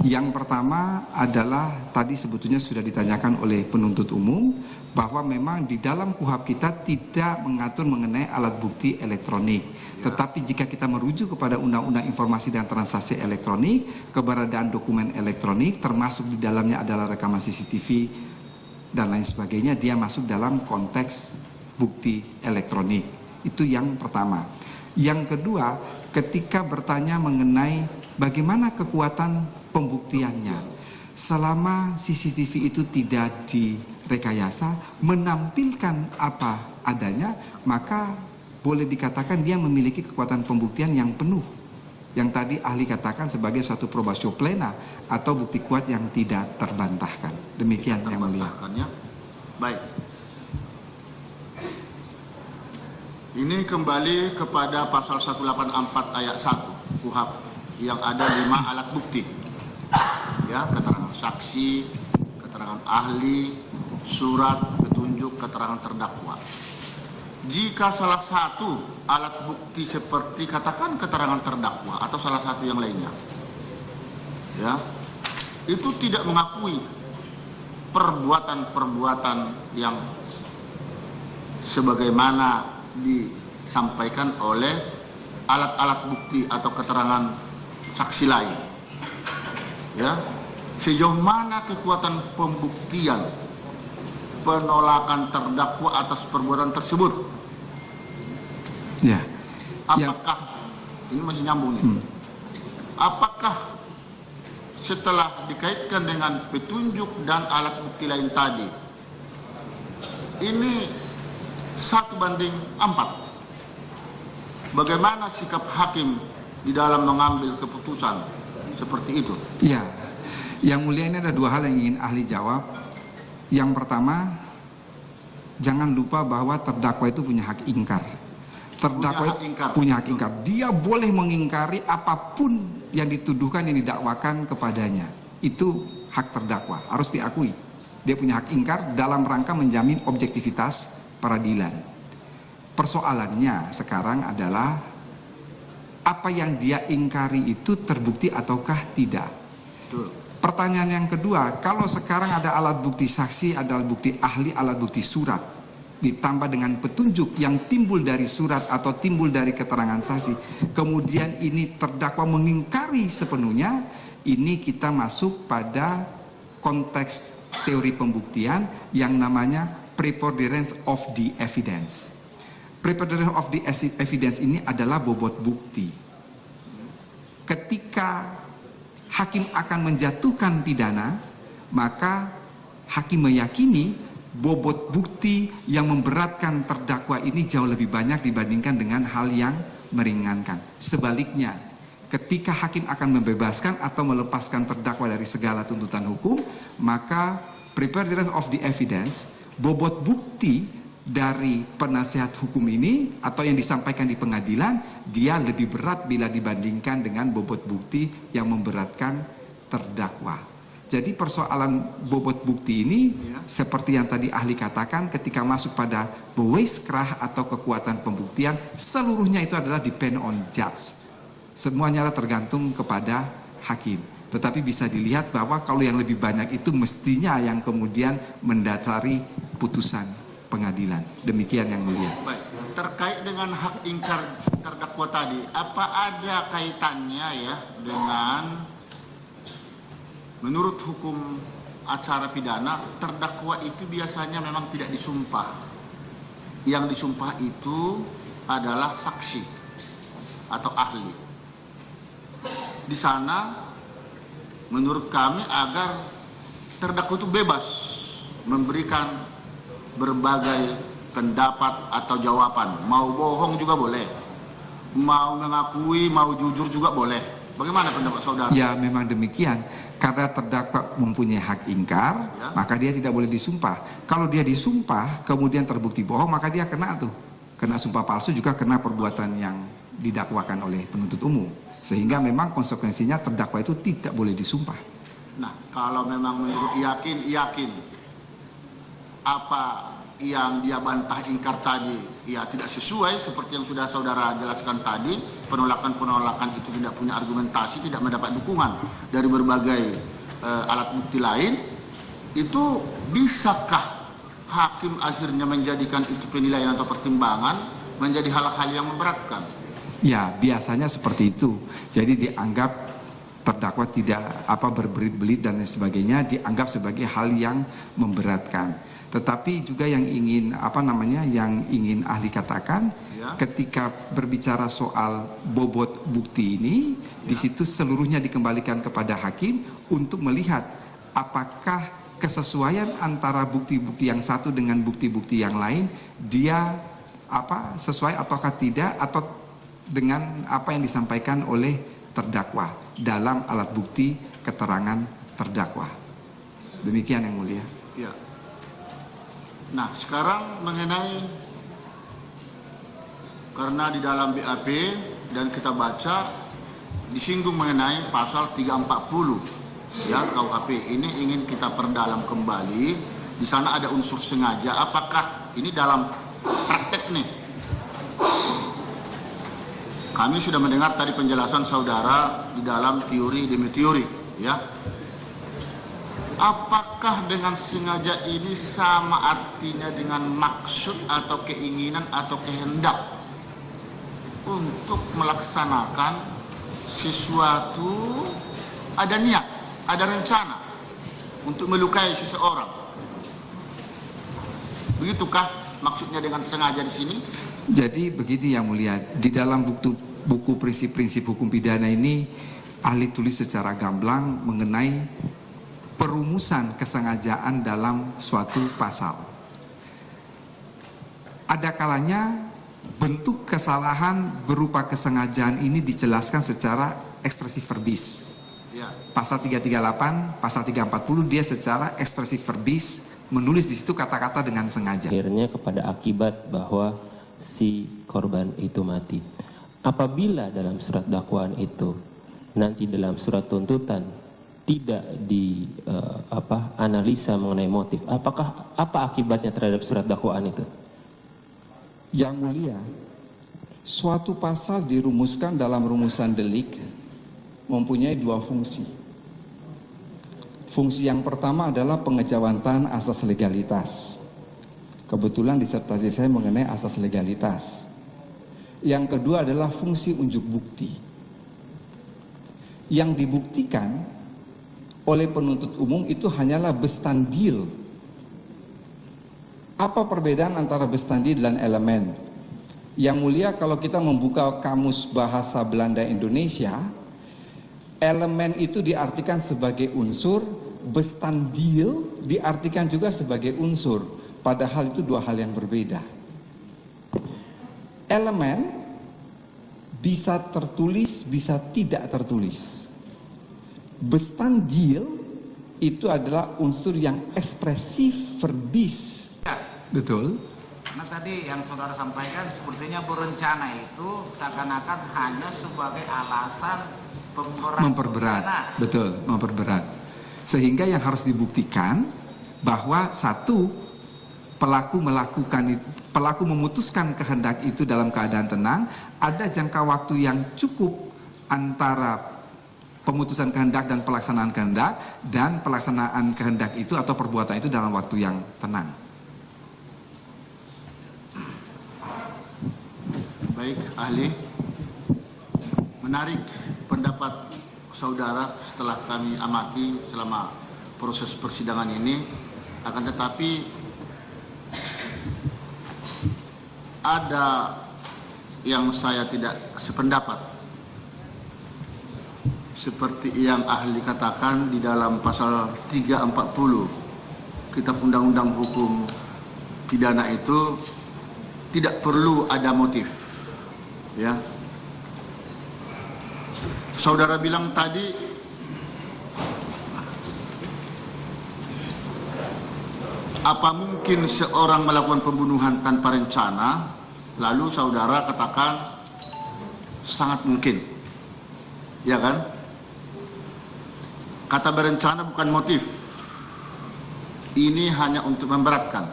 Yang pertama adalah tadi sebetulnya sudah ditanyakan oleh penuntut umum bahwa memang di dalam KUHP kita tidak mengatur mengenai alat bukti elektronik. Tetapi jika kita merujuk kepada Undang-Undang Informasi dan Transaksi Elektronik, keberadaan dokumen elektronik termasuk di dalamnya adalah rekaman CCTV dan lain sebagainya, dia masuk dalam konteks bukti elektronik. Itu yang pertama. Yang kedua, ketika bertanya mengenai bagaimana kekuatan pembuktiannya, selama CCTV itu tidak direkayasa, menampilkan apa adanya, maka boleh dikatakan dia memiliki kekuatan pembuktian yang penuh. Yang tadi ahli katakan sebagai suatu probatio plena atau bukti kuat yang tidak terbantahkan. Demikian Yang Mulia. Baik. Ini kembali kepada pasal 184 ayat 1 KUHP yang ada 5 alat bukti. Ya, keterangan saksi, keterangan ahli, surat, petunjuk, keterangan terdakwa. Jika salah satu alat bukti seperti katakan keterangan terdakwa atau salah satu yang lainnya, ya, itu tidak mengakui perbuatan-perbuatan yang sebagaimana disampaikan oleh alat-alat bukti atau keterangan saksi lain, ya, sejauh mana kekuatan pembuktian penolakan terdakwa atas perbuatan tersebut. Ya. Apakah ini masih nyambung nih? Apakah setelah dikaitkan dengan petunjuk dan alat bukti lain tadi, ini 1:4? Bagaimana sikap hakim di dalam mengambil keputusan seperti itu? Ya, Yang Mulia, ini ada dua hal yang ingin ahli jawab. Yang pertama, jangan lupa bahwa terdakwa itu punya hak ingkar. Terdakwa punya hak ingkar. Dia boleh mengingkari apapun yang dituduhkan, yang didakwakan kepadanya. Itu hak terdakwa, harus diakui. Dia punya hak ingkar dalam rangka menjamin objektivitas peradilan. Persoalannya sekarang adalah apa yang dia ingkari itu terbukti ataukah tidak. Pertanyaan yang kedua, kalau sekarang ada alat bukti saksi, ada alat bukti ahli, alat bukti surat, ditambah dengan petunjuk yang timbul dari surat atau timbul dari keterangan saksi, kemudian ini terdakwa mengingkari sepenuhnya, ini kita masuk pada konteks teori pembuktian yang namanya preponderance of the evidence. Preponderance of the evidence ini adalah bobot bukti. Ketika hakim akan menjatuhkan pidana, maka hakim meyakini bobot bukti yang memberatkan terdakwa ini jauh lebih banyak dibandingkan dengan hal yang meringankan. Sebaliknya, ketika hakim akan membebaskan atau melepaskan terdakwa dari segala tuntutan hukum, maka preponderance of the evidence, bobot bukti dari penasihat hukum ini atau yang disampaikan di pengadilan, dia lebih berat bila dibandingkan dengan bobot bukti yang memberatkan terdakwa. Jadi persoalan bobot bukti ini seperti yang tadi ahli katakan, ketika masuk pada bewijskracht atau kekuatan pembuktian, seluruhnya itu adalah depend on judge. Semuanya tergantung kepada hakim. Tetapi bisa dilihat bahwa kalau yang lebih banyak itu mestinya yang kemudian mendasari putusan pengadilan. Demikian Yang Mulia. Baik. Terkait dengan hak ingkar terdakwa tadi, apa ada kaitannya ya dengan menurut hukum acara pidana, terdakwa itu biasanya memang tidak disumpah. Yang disumpah itu adalah saksi atau ahli. Di sana menurut kami agar terdakwa itu bebas memberikan berbagai pendapat atau jawaban, mau bohong juga boleh, mau mengakui, mau jujur juga boleh. Bagaimana pendapat saudara? Ya, memang demikian. Karena terdakwa mempunyai hak ingkar, maka dia tidak boleh disumpah. Kalau dia disumpah kemudian terbukti bohong, maka dia kena tuh, kena sumpah palsu, juga kena perbuatan yang didakwakan oleh penuntut umum. Sehingga memang konsekuensinya terdakwa itu tidak boleh disumpah. Nah, kalau memang menurut yakin apa yang dia bantah ingkar tadi ya tidak sesuai seperti yang sudah saudara jelaskan tadi, penolakan itu tidak punya argumentasi, tidak mendapat dukungan dari berbagai alat bukti lain, itu bisakah hakim akhirnya menjadikan itu penilaian atau pertimbangan menjadi hal-hal yang memberatkan? Ya, biasanya seperti itu. Jadi dianggap terdakwa tidak berbelit-belit dan lain sebagainya, dianggap sebagai hal yang memberatkan. Tetapi juga yang ingin yang ingin ahli katakan, ya, ketika berbicara soal bobot bukti ini, ya, di situ seluruhnya dikembalikan kepada hakim untuk melihat apakah kesesuaian antara bukti-bukti yang satu dengan bukti-bukti yang lain dia sesuai ataukah tidak, atau dengan apa yang disampaikan oleh terdakwa dalam alat bukti keterangan terdakwa. Demikian yang mulia. Ya. Nah, sekarang mengenai, karena di dalam BAP dan kita baca disinggung mengenai pasal 340 ya KUHP ini, ingin kita perdalam kembali. Di sana ada unsur sengaja. Apakah ini dalam praktek nih? Kami sudah mendengar tadi penjelasan saudara di dalam teori demi teori, ya. Apakah dengan sengaja ini sama artinya dengan maksud atau keinginan atau kehendak untuk melaksanakan sesuatu, ada niat, ada rencana untuk melukai seseorang? Begitukah maksudnya dengan sengaja di sini? Jadi begini yang mulia, di dalam buku prinsip-prinsip hukum pidana ini ahli tulis secara gamblang mengenai perumusan kesengajaan dalam suatu pasal. Ada kalanya bentuk kesalahan berupa kesengajaan ini dijelaskan secara ekspresif verbis. Ya. Pasal 338, pasal 340 dia secara ekspresif verbis menulis di situ kata-kata dengan sengaja. Akhirnya kepada akibat bahwa si korban itu mati. Apabila dalam surat dakwaan itu nanti dalam surat tuntutan tidak analisa mengenai motif, apa akibatnya terhadap surat dakwaan itu? Yang mulia, suatu pasal dirumuskan dalam rumusan delik mempunyai dua fungsi. Fungsi yang pertama adalah pengejawantahan asas legalitas. Kebetulan disertasi saya mengenai asas legalitas. Yang kedua adalah fungsi unjuk bukti. Yang dibuktikan oleh penuntut umum itu hanyalah bestandil. Apa perbedaan antara bestandil dan elemen? Yang mulia, kalau kita membuka kamus bahasa Belanda Indonesia, elemen itu diartikan sebagai unsur, bestandil diartikan juga sebagai unsur, padahal itu dua hal yang berbeda. Elemen bisa tertulis, bisa tidak tertulis. Bestandil itu adalah unsur yang ekspresif verbis. Ya. Betul. Karena tadi yang saudara sampaikan sepertinya berencana itu seakan-akan hanya sebagai alasan memperberat. Betul, memperberat. Sehingga yang harus dibuktikan bahwa satu, pelaku memutuskan kehendak itu dalam keadaan tenang, ada jangka waktu yang cukup antara pemutusan kehendak dan pelaksanaan kehendak, dan pelaksanaan kehendak itu atau perbuatan itu dalam waktu yang tenang. Baik, ahli. Menarik pendapat saudara setelah kami amati selama proses persidangan ini. Akan tetapi ada yang saya tidak sependapat. Seperti yang ahli katakan di dalam pasal 340 Kitab Undang-Undang Hukum Pidana itu tidak perlu ada motif, ya. Saudara bilang tadi apa mungkin seorang melakukan pembunuhan tanpa rencana? Lalu saudara katakan sangat mungkin. Ya kan? Kata berencana bukan motif. Ini hanya untuk memberatkan.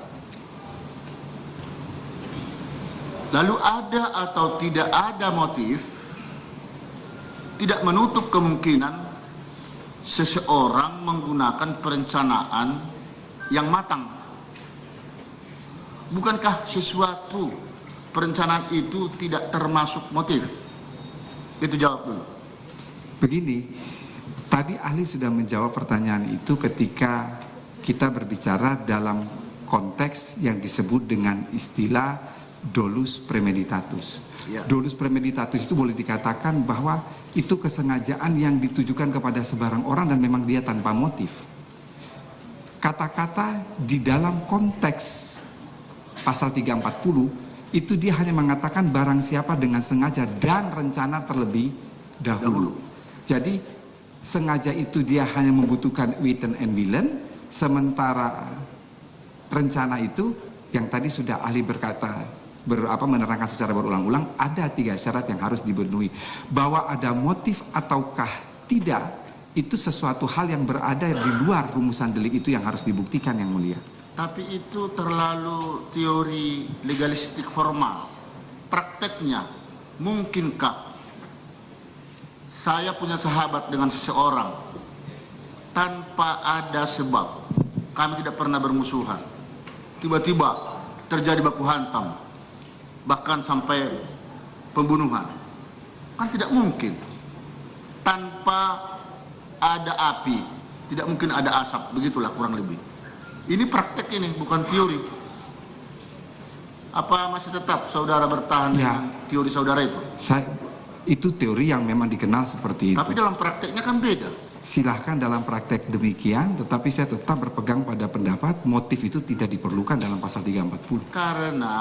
Lalu ada atau tidak ada motif tidak menutup kemungkinan seseorang menggunakan perencanaan yang matang. Bukankah sesuatu perencanaan itu tidak termasuk motif? Itu jawab dulu. Begini, tadi ahli sudah menjawab pertanyaan itu ketika kita berbicara dalam konteks yang disebut dengan istilah dolus premeditatus. Ya. Dolus premeditatus itu boleh dikatakan bahwa itu kesengajaan yang ditujukan kepada sebarang orang dan memang dia tanpa motif. Kata-kata di dalam konteks pasal 340 itu dia hanya mengatakan barang siapa dengan sengaja dan rencana terlebih dahulu. Jadi sengaja itu dia hanya membutuhkan witten and willen, sementara rencana itu yang tadi sudah ahli berkata menerangkan secara berulang-ulang, ada 3 syarat yang harus dipenuhi. Bahwa ada motif ataukah tidak, itu sesuatu hal yang berada di luar rumusan delik itu yang harus dibuktikan, Yang Mulia. Tapi itu terlalu teori legalistik formal. Prakteknya, mungkinkah saya punya sahabat dengan seseorang tanpa ada sebab, kami tidak pernah bermusuhan, tiba-tiba terjadi baku hantam, bahkan sampai pembunuhan? Kan tidak mungkin. Tanpa ada api, tidak mungkin ada asap. Begitulah kurang lebih. Ini praktek ini, bukan teori. Apa masih tetap saudara bertahan dengan teori saudara itu? Itu teori yang memang dikenal seperti itu. Tapi dalam prakteknya kan beda. Silahkan dalam praktek demikian, tetapi saya tetap berpegang pada pendapat motif itu tidak diperlukan dalam pasal 340. Karena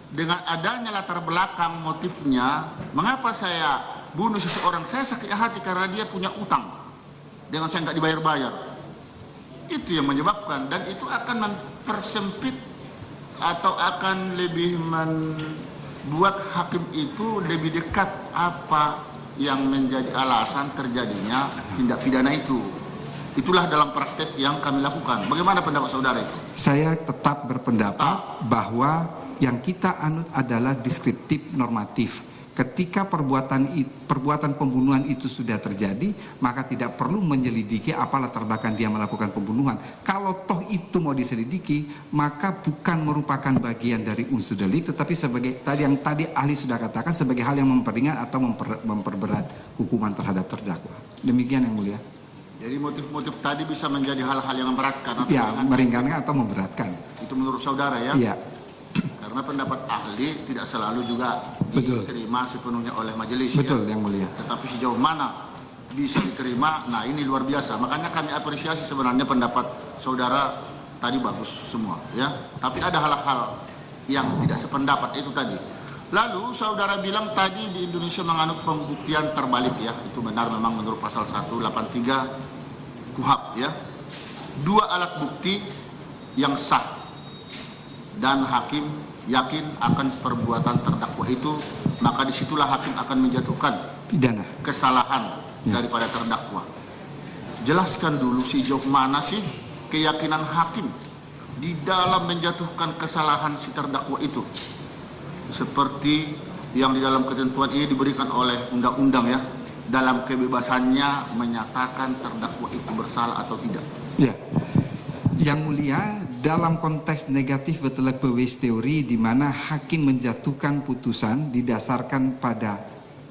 dengan adanya latar belakang motifnya, mengapa saya bunuh seseorang? Saya sakit hati karena dia punya utang dengan saya nggak dibayar-bayar. Itu yang menyebabkan, dan itu akan mempersempit atau akan lebih membuat hakim itu lebih dekat apa yang menjadi alasan terjadinya tindak pidana itu. Itulah dalam praktek yang kami lakukan. Bagaimana pendapat saudara itu? Saya tetap berpendapat bahwa yang kita anut adalah deskriptif normatif. Ketika perbuatan pembunuhan itu sudah terjadi, maka tidak perlu menyelidiki apa latar belakang dia melakukan pembunuhan. Kalau toh itu mau diselidiki, maka bukan merupakan bagian dari unsur delik, tetapi sebagai yang tadi ahli sudah katakan, sebagai hal yang memperingan atau memperberat hukuman terhadap terdakwa. Demikian, Yang Mulia. Jadi motif-motif tadi bisa menjadi hal-hal yang memberatkan atau ya, meringankan atau memberatkan. Itu menurut saudara ya? Iya. Karena pendapat ahli tidak selalu juga diterima sepenuhnya oleh majelis. Betul, ya? Yang Mulia. Tetapi sejauh mana bisa diterima, nah ini luar biasa. Makanya kami apresiasi sebenarnya pendapat saudara tadi bagus semua, ya. Tapi ada hal-hal yang tidak sependapat itu tadi. Lalu saudara bilang tadi di Indonesia menganut pembuktian terbalik, ya. Itu benar memang menurut pasal 183 KUHP, ya. 2 alat bukti yang sah dan hakim yakin akan perbuatan terdakwa itu, maka disitulah hakim akan menjatuhkan pidana kesalahan daripada terdakwa. Jelaskan dulu sejauh mana sih keyakinan hakim di dalam menjatuhkan kesalahan si terdakwa itu, seperti yang di dalam ketentuan ini diberikan oleh undang-undang, ya, dalam kebebasannya menyatakan terdakwa itu bersalah atau tidak. Ya. Yang Mulia, dalam konteks negatif betelak bewis teori di mana hakim menjatuhkan putusan didasarkan pada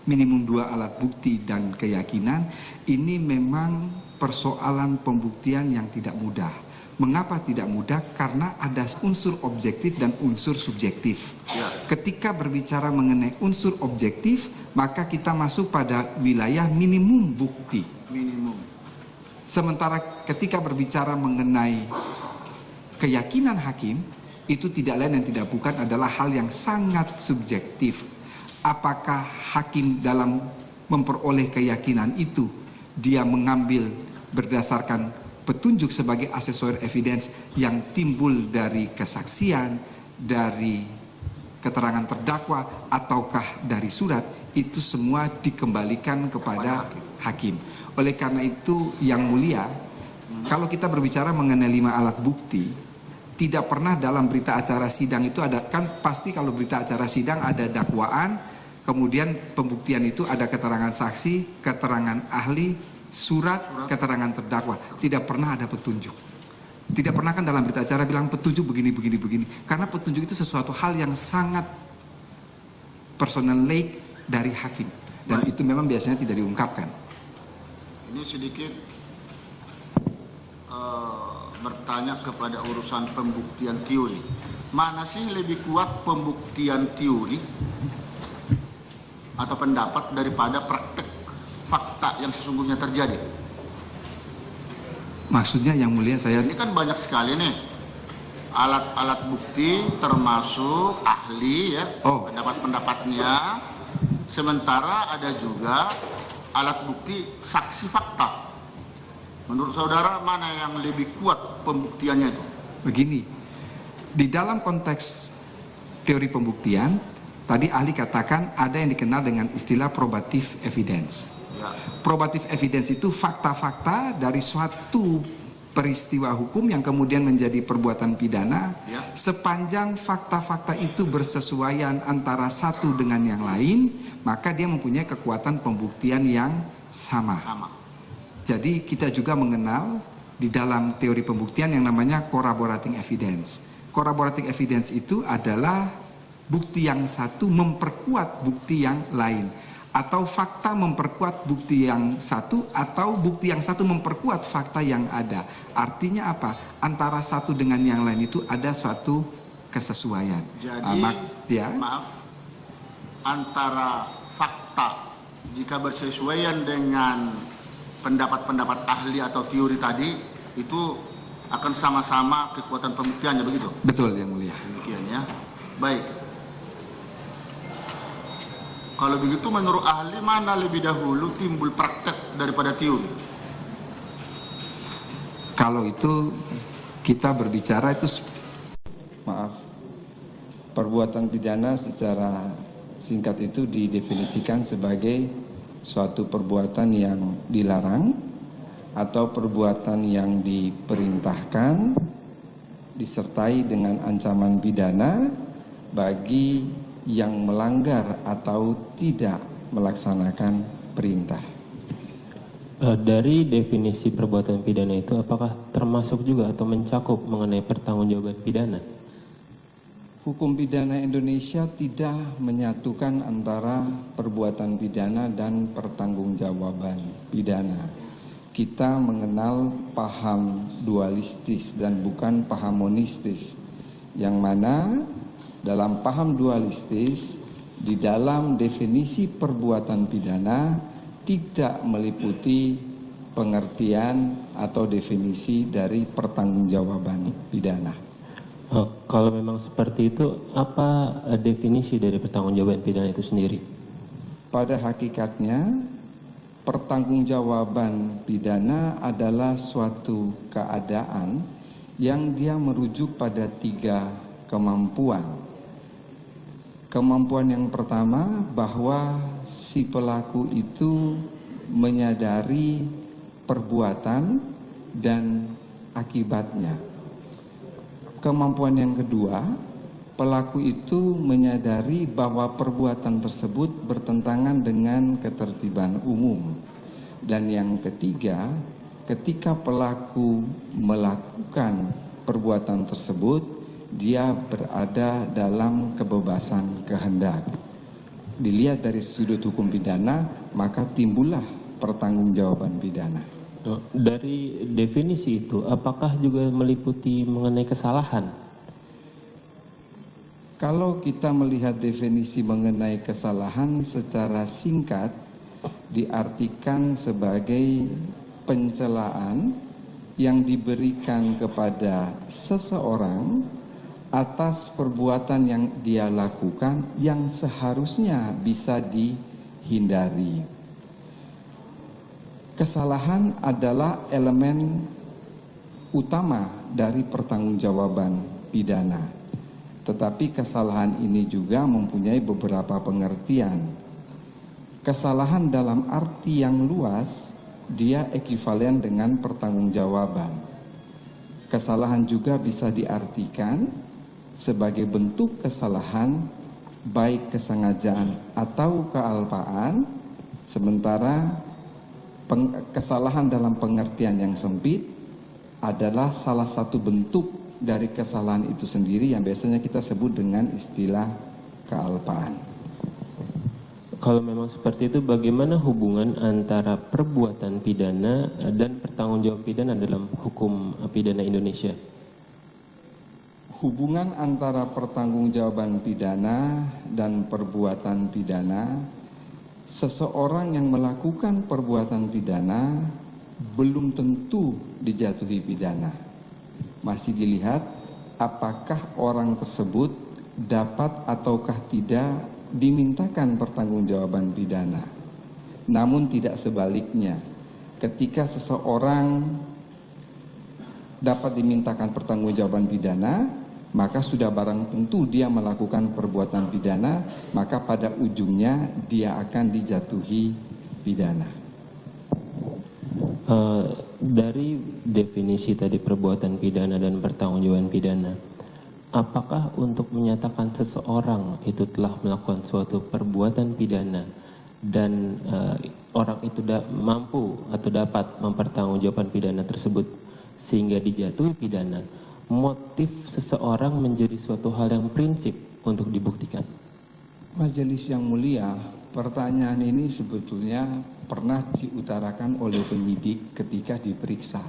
minimum 2 alat bukti dan keyakinan, ini memang persoalan pembuktian yang tidak mudah. Mengapa tidak mudah? Karena ada unsur objektif dan unsur subjektif. Ketika berbicara mengenai unsur objektif, maka kita masuk pada wilayah minimum bukti. Sementara ketika berbicara mengenai keyakinan hakim, itu tidak lain dan tidak bukan adalah hal yang sangat subjektif. Apakah hakim dalam memperoleh keyakinan itu, dia mengambil berdasarkan petunjuk sebagai accessory evidence yang timbul dari kesaksian, dari keterangan terdakwa, ataukah dari surat, itu semua dikembalikan kepada hakim. Oleh karena itu yang mulia, kalau kita berbicara mengenai 5 alat bukti, tidak pernah dalam berita acara sidang itu ada, kan pasti kalau berita acara sidang ada dakwaan, kemudian pembuktian itu ada keterangan saksi, keterangan ahli, surat, keterangan terdakwa. Tidak pernah ada petunjuk. Tidak pernah kan dalam berita acara bilang petunjuk begini. Karena petunjuk itu sesuatu hal yang sangat personal dari hakim. Dan itu memang biasanya tidak diungkapkan. Ini sedikit bertanya kepada urusan pembuktian teori. Mana sih lebih kuat pembuktian teori atau pendapat daripada praktek fakta yang sesungguhnya terjadi? Maksudnya yang mulia saya... Ini kan banyak sekali nih alat-alat bukti termasuk ahli ya, pendapat-pendapatnya. Sementara ada juga alat bukti saksi fakta. Menurut saudara mana yang lebih kuat pembuktiannya itu? Begini, di dalam konteks teori pembuktian, tadi ahli katakan ada yang dikenal dengan istilah probative evidence. Ya. Probative evidence itu fakta-fakta dari suatu peristiwa hukum yang kemudian menjadi perbuatan pidana, ya, sepanjang fakta-fakta itu bersesuaian antara satu dengan yang lain, maka dia mempunyai kekuatan pembuktian yang sama. Jadi kita juga mengenal di dalam teori pembuktian yang namanya corroborating evidence. Corroborating evidence itu adalah bukti yang satu memperkuat bukti yang lain, atau fakta memperkuat bukti yang satu, atau bukti yang satu memperkuat fakta yang ada. Artinya apa? Antara satu dengan yang lain itu ada suatu kesesuaian. Jadi, maaf, antara fakta jika bersesuaian dengan pendapat-pendapat ahli atau teori tadi, itu akan sama-sama kekuatan pembuktiannya, begitu? Betul, yang mulia. Demikian ya. Baik. Kalau begitu menurut ahli mana lebih dahulu timbul praktek daripada teori? Kalau itu kita berbicara itu, maaf, perbuatan pidana secara singkat itu didefinisikan sebagai suatu perbuatan yang dilarang atau perbuatan yang diperintahkan disertai dengan ancaman pidana bagi yang melanggar atau tidak melaksanakan perintah. Dari definisi perbuatan pidana itu apakah termasuk juga atau mencakup mengenai pertanggungjawaban pidana? Hukum pidana Indonesia tidak menyatukan antara perbuatan pidana dan pertanggungjawaban pidana. Kita mengenal paham dualistis dan bukan paham monistis, yang mana dalam paham dualistis di dalam definisi perbuatan pidana tidak meliputi pengertian atau definisi dari pertanggungjawaban pidana. Kalau memang seperti itu, apa definisi dari pertanggungjawaban pidana itu sendiri? Pada hakikatnya, pertanggungjawaban pidana adalah suatu keadaan yang dia merujuk pada 3 kemampuan. Kemampuan yang pertama, bahwa si pelaku itu menyadari perbuatan dan akibatnya. Kemampuan yang kedua, pelaku itu menyadari bahwa perbuatan tersebut bertentangan dengan ketertiban umum. Dan yang ketiga, ketika pelaku melakukan perbuatan tersebut, dia berada dalam kebebasan kehendak. Dilihat dari sudut hukum pidana, maka timbullah pertanggungjawaban pidana. Dari definisi itu, apakah juga meliputi mengenai kesalahan? Kalau kita melihat definisi mengenai kesalahan secara singkat, diartikan sebagai pencelaan yang diberikan kepada seseorang atas perbuatan yang dia lakukan yang seharusnya bisa dihindari. Kesalahan adalah elemen utama dari pertanggungjawaban pidana. Tetapi kesalahan ini juga mempunyai beberapa pengertian. Kesalahan dalam arti yang luas, dia ekivalen dengan pertanggungjawaban. Kesalahan juga bisa diartikan sebagai bentuk kesalahan, baik kesengajaan atau kealpaan, sementara kesalahan dalam pengertian yang sempit adalah salah satu bentuk dari kesalahan itu sendiri yang biasanya kita sebut dengan istilah kealpaan. Kalau memang seperti itu, bagaimana hubungan antara perbuatan pidana dan pertanggungjawaban pidana dalam hukum pidana Indonesia? Hubungan antara pertanggungjawaban pidana dan perbuatan pidana, seseorang yang melakukan perbuatan pidana belum tentu dijatuhi pidana. Masih dilihat apakah orang tersebut dapat ataukah tidak dimintakan pertanggungjawaban pidana. Namun tidak sebaliknya, ketika seseorang dapat dimintakan pertanggungjawaban pidana, maka sudah barang tentu dia melakukan perbuatan pidana, maka pada ujungnya dia akan dijatuhi pidana. Dari definisi tadi perbuatan pidana dan pertanggungjawaban pidana, apakah untuk menyatakan seseorang itu telah melakukan suatu perbuatan pidana dan orang itu mampu atau dapat mempertanggungjawabkan pidana tersebut sehingga dijatuhi pidana, motif seseorang menjadi suatu hal yang prinsip untuk dibuktikan? Majelis yang mulia, pertanyaan ini sebetulnya pernah diutarakan oleh penyidik ketika diperiksa.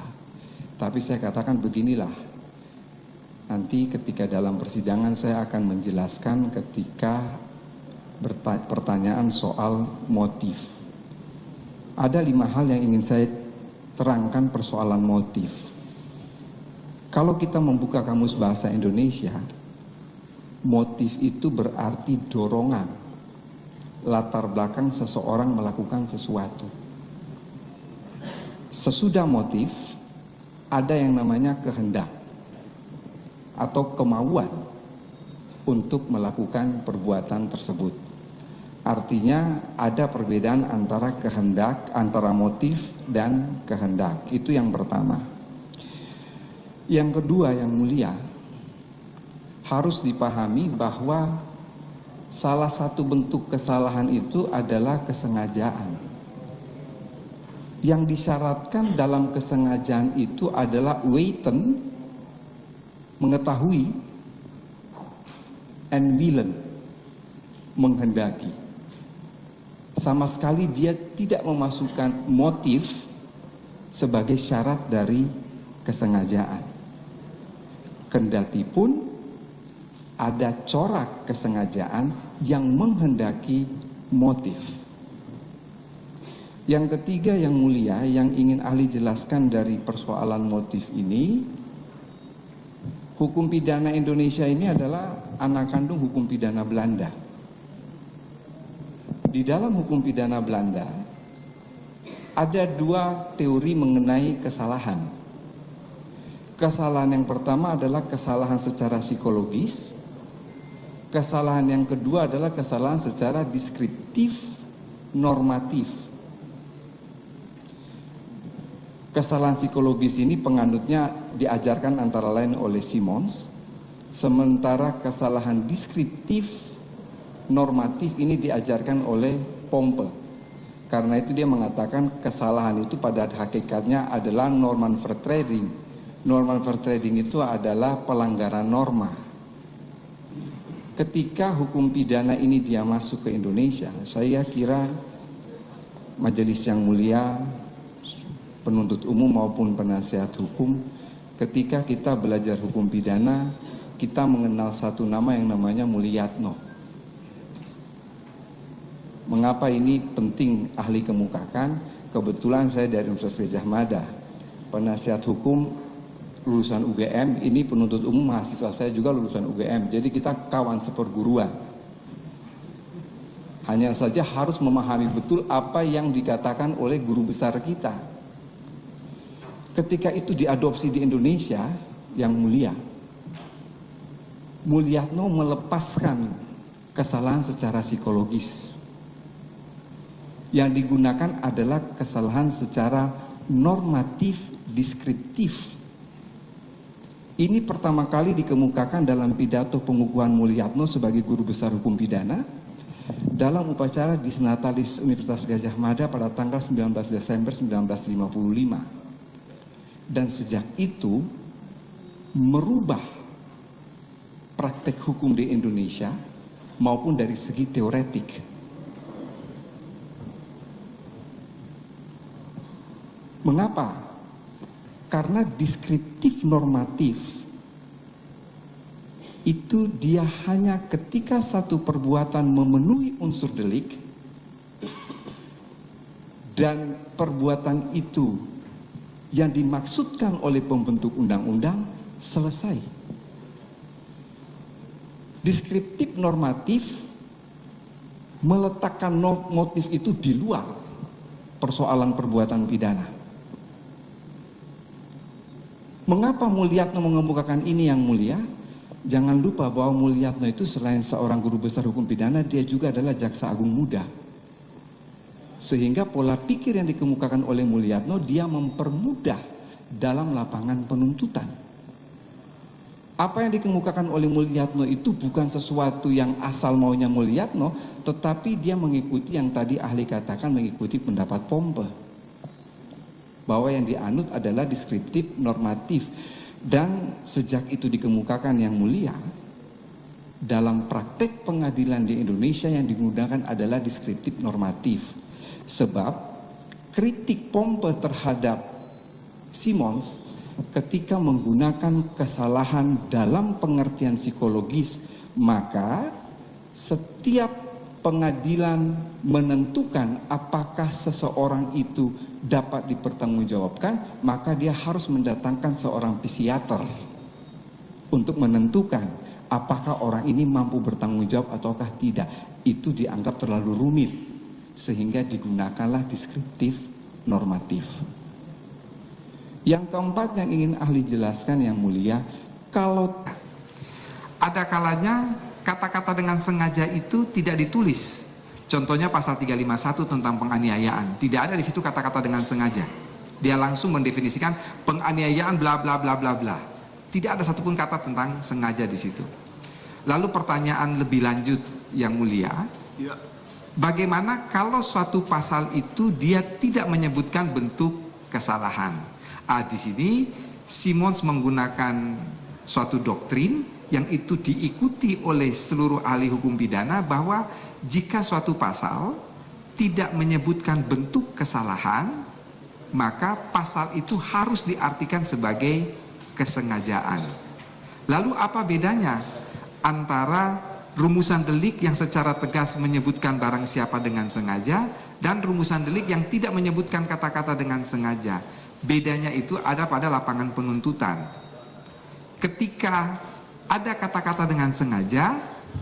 Tapi saya katakan beginilah, nanti ketika dalam persidangan saya akan menjelaskan ketika pertanyaan soal motif. Ada 5 hal yang ingin saya terangkan persoalan motif. Kalau kita membuka kamus bahasa Indonesia, motif itu berarti dorongan, latar belakang seseorang melakukan sesuatu. Sesudah motif, ada yang namanya kehendak atau kemauan untuk melakukan perbuatan tersebut. Artinya ada perbedaan antara kehendak, antara motif dan kehendak. Itu yang pertama. Yang kedua yang mulia, harus dipahami bahwa salah satu bentuk kesalahan itu adalah kesengajaan. Yang disyaratkan dalam kesengajaan itu adalah weiten, mengetahui, and willen, menghendaki. Sama sekali dia tidak memasukkan motif sebagai syarat dari kesengajaan. Kendati pun ada corak kesengajaan yang menghendaki motif. Yang ketiga yang mulia, yang ingin ahli jelaskan dari persoalan motif ini, hukum pidana Indonesia ini adalah anak kandung hukum pidana Belanda. Di dalam hukum pidana Belanda ada 2 teori mengenai kesalahan. Kesalahan yang pertama adalah kesalahan secara psikologis. Kesalahan yang kedua adalah kesalahan secara deskriptif normatif. Kesalahan psikologis ini penganutnya diajarkan antara lain oleh Simons, sementara kesalahan deskriptif normatif ini diajarkan oleh Pompe. Karena itu dia mengatakan kesalahan itu pada hakikatnya adalah normenvertreding. Normenvertreding itu adalah pelanggaran norma. Ketika hukum pidana ini dia masuk ke Indonesia, saya kira majelis yang mulia, penuntut umum maupun penasihat hukum, ketika kita belajar hukum pidana, kita mengenal satu nama yang namanya Mulyatno. Mengapa ini penting ahli kemukakan? Kebetulan saya dari Universitas Gadjah Mada, penasihat hukum lulusan UGM, ini penuntut umum mahasiswa saya juga lulusan UGM, jadi kita kawan seperguruan. Hanya saja harus memahami betul apa yang dikatakan oleh guru besar kita. Ketika itu diadopsi di Indonesia, yang mulia, Mulyatno melepaskan kesalahan secara psikologis. Yang digunakan adalah kesalahan secara normatif deskriptif. Ini pertama kali dikemukakan dalam pidato pengukuhan Mulyatno sebagai guru besar hukum pidana dalam upacara di Senatalis Universitas Gadjah Mada pada tanggal 19 Desember 1955. Dan sejak itu merubah praktek hukum di Indonesia maupun dari segi teoretik. Mengapa? Karena deskriptif normatif itu dia hanya ketika satu perbuatan memenuhi unsur delik dan perbuatan itu yang dimaksudkan oleh pembentuk undang-undang selesai. Deskriptif normatif meletakkan motif itu di luar persoalan perbuatan pidana. Mengapa Mulyatno mengemukakan ini yang mulia? Jangan lupa bahwa Mulyatno itu selain seorang guru besar hukum pidana, dia juga adalah jaksa agung muda. Sehingga pola pikir yang dikemukakan oleh Mulyatno, dia mempermudah dalam lapangan penuntutan. Apa yang dikemukakan oleh Mulyatno itu bukan sesuatu yang asal maunya Mulyatno, tetapi dia mengikuti yang tadi ahli katakan, mengikuti pendapat Pompe. Bahwa yang dianut adalah deskriptif normatif. Dan sejak itu dikemukakan yang mulia, dalam praktek pengadilan di Indonesia yang digunakan adalah deskriptif normatif. Sebab kritik Pompe terhadap Simons ketika menggunakan kesalahan dalam pengertian psikologis, maka setiap pengadilan menentukan apakah seseorang itu dapat dipertanggungjawabkan, maka dia harus mendatangkan seorang psikiater untuk menentukan apakah orang ini mampu bertanggung jawab ataukah tidak. Itu dianggap terlalu rumit, sehingga digunakanlah deskriptif normatif. Yang keempat yang ingin ahli jelaskan yang mulia, kalau ada kalanya kata-kata dengan sengaja itu tidak ditulis. Contohnya pasal 351 tentang penganiayaan. Tidak ada di situ kata-kata dengan sengaja. Dia langsung mendefinisikan penganiayaan bla bla bla bla bla. Tidak ada satupun kata tentang sengaja di situ. Lalu pertanyaan lebih lanjut yang mulia, bagaimana kalau suatu pasal itu dia tidak menyebutkan bentuk kesalahan? Di sini Simons menggunakan suatu doktrin yang itu diikuti oleh seluruh ahli hukum pidana, bahwa jika suatu pasal tidak menyebutkan bentuk kesalahan, maka pasal itu harus diartikan sebagai kesengajaan. Lalu apa bedanya antara rumusan delik yang secara tegas menyebutkan barang siapa dengan sengaja dan rumusan delik yang tidak menyebutkan kata-kata dengan sengaja? Bedanya itu ada pada lapangan penuntutan. Ketika ada kata-kata dengan sengaja,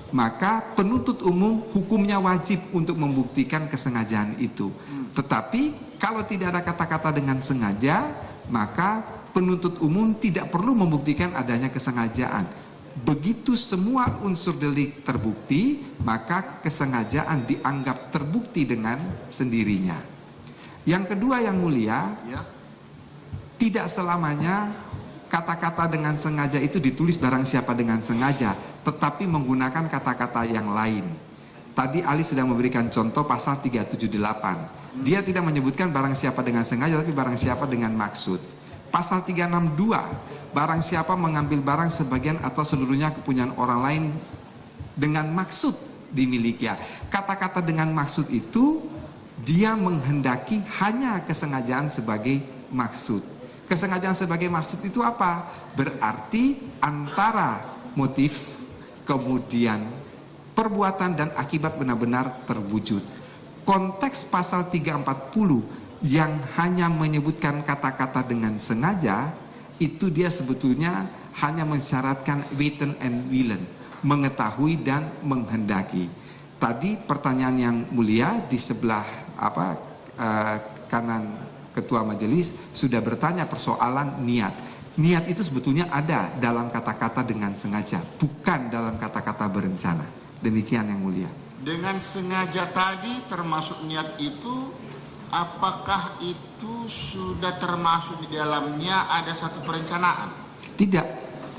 maka penuntut umum hukumnya wajib untuk membuktikan kesengajaan itu. Tetapi kalau tidak ada kata-kata dengan sengaja, maka penuntut umum tidak perlu membuktikan adanya kesengajaan. Begitu semua unsur delik terbukti, maka kesengajaan dianggap terbukti dengan sendirinya. Yang kedua yang mulia, tidak selamanya kata-kata dengan sengaja itu ditulis barang siapa dengan sengaja, tetapi menggunakan kata-kata yang lain. Tadi Ali sudah memberikan contoh pasal 378. Dia tidak menyebutkan barang siapa dengan sengaja, tapi barang siapa dengan maksud. Pasal 362, barang siapa mengambil barang sebagian atau seluruhnya kepunyaan orang lain dengan maksud dimiliki. Kata-kata dengan maksud itu dia menghendaki hanya kesengajaan sebagai maksud. Kesengajaan sebagai maksud itu apa? Berarti antara motif, kemudian perbuatan dan akibat benar-benar terwujud. Konteks pasal 340 yang hanya menyebutkan kata-kata dengan sengaja, itu dia sebetulnya hanya mensyaratkan weten and willen, mengetahui dan menghendaki. Tadi pertanyaan yang mulia di sebelah kanan Ketua Majelis sudah bertanya persoalan niat. Niat itu sebetulnya ada dalam kata-kata dengan sengaja, bukan dalam kata-kata berencana. Demikian yang mulia. Dengan sengaja tadi termasuk niat itu, apakah itu sudah termasuk di dalamnya ada satu perencanaan? Tidak.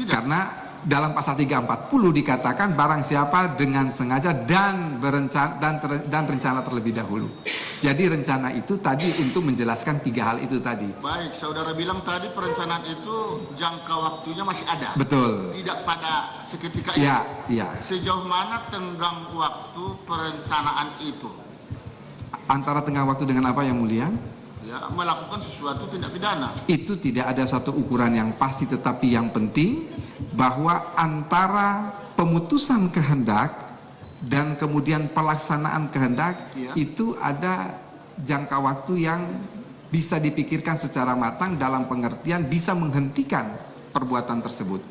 Karena dalam pasal 340 dikatakan barang siapa dengan sengaja dan berencana dan rencana terlebih dahulu. Jadi rencana itu tadi untuk menjelaskan 3 hal itu tadi. Baik, saudara bilang tadi perencanaan itu jangka waktunya masih ada. Betul. Tidak pada seketika Ya, itu. iya. Sejauh mana tenggang waktu perencanaan itu? Antara tengah waktu dengan apa yang mulia? Ya, melakukan sesuatu tindak pidana. Itu tidak ada satu ukuran yang pasti, tetapi yang penting bahwa antara pemutusan kehendak dan kemudian pelaksanaan kehendak itu ada jangka waktu yang bisa dipikirkan secara matang dalam pengertian bisa menghentikan perbuatan tersebut.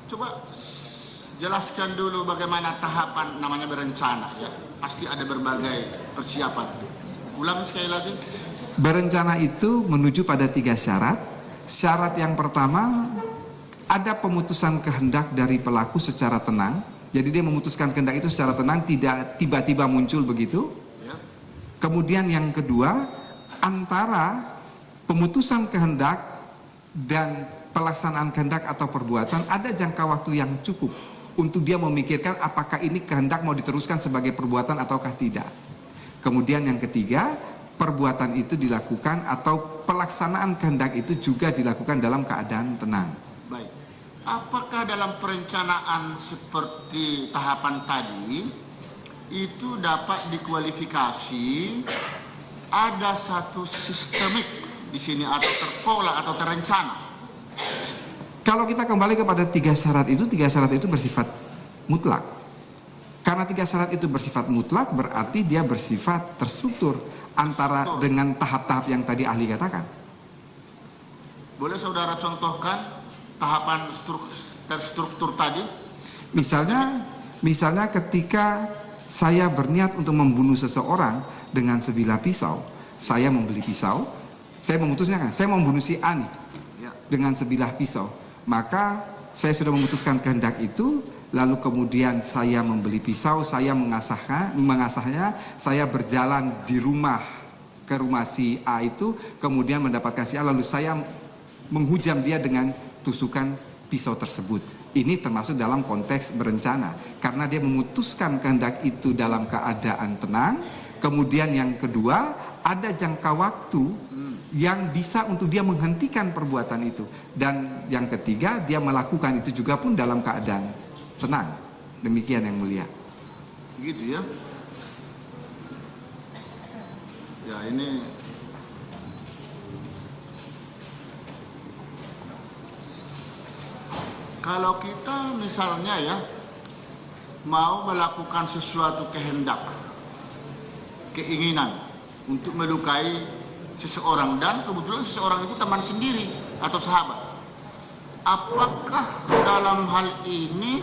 Coba jelaskan dulu bagaimana tahapan namanya berencana ya. Pasti ada berbagai persiapan. Ulang sekali lagi. Berencana itu menuju pada 3 syarat. Syarat yang pertama, ada pemutusan kehendak dari pelaku secara tenang. Jadi dia memutuskan kehendak itu secara tenang, tidak tiba-tiba muncul begitu. Kemudian yang kedua, antara pemutusan kehendak dan pelaksanaan kehendak atau perbuatan ada jangka waktu yang cukup untuk dia memikirkan apakah ini kehendak mau diteruskan sebagai perbuatan ataukah tidak. Kemudian yang ketiga, perbuatan itu dilakukan atau pelaksanaan kehendak itu juga dilakukan dalam keadaan tenang. Baik. Apakah dalam perencanaan seperti tahapan tadi itu dapat dikualifikasi ada satu sistemik di sini atau terpola atau terencana? Kalau kita kembali kepada 3 syarat itu bersifat mutlak. Karena 3 syarat itu bersifat mutlak berarti dia bersifat terstruktur antara dengan tahap-tahap yang tadi ahli katakan. Boleh saudara contohkan tahapan terstruktur tadi? Misalnya ketika saya berniat untuk membunuh seseorang dengan sebilah pisau, saya membeli pisau, saya memutuskan saya mau membunuh si A nih dengan sebilah pisau. Maka saya sudah memutuskan kehendak itu, lalu kemudian saya membeli pisau, saya mengasahnya, saya berjalan di rumah ke rumah si A itu, kemudian mendapatkan si A, lalu saya menghujam dia dengan tusukan pisau tersebut. Ini termasuk dalam konteks berencana, karena dia memutuskan kehendak itu dalam keadaan tenang. Kemudian yang kedua, ada jangka waktu yang bisa untuk dia menghentikan perbuatan itu. Dan yang ketiga, dia melakukan itu juga pun dalam keadaan tenang. Demikian yang mulia. Gitu ya. Ya ini kalau kita misalnya ya mau melakukan sesuatu kehendak, keinginan untuk melukai seseorang dan kebetulan seseorang itu teman sendiri atau sahabat, apakah dalam hal ini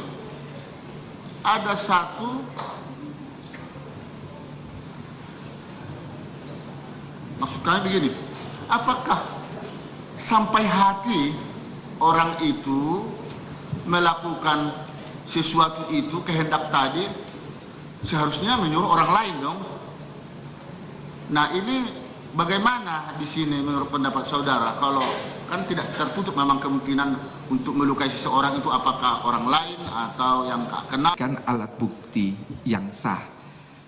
ada satu maksud kami begini, apakah sampai hati orang itu melakukan sesuatu itu kehendak tadi seharusnya menyuruh orang lain dong. Nah ini bagaimana di sini menurut pendapat saudara, kalau kan tidak tertutup memang kemungkinan untuk melukai seseorang itu apakah orang lain atau yang tak kenal? Kan alat bukti yang sah.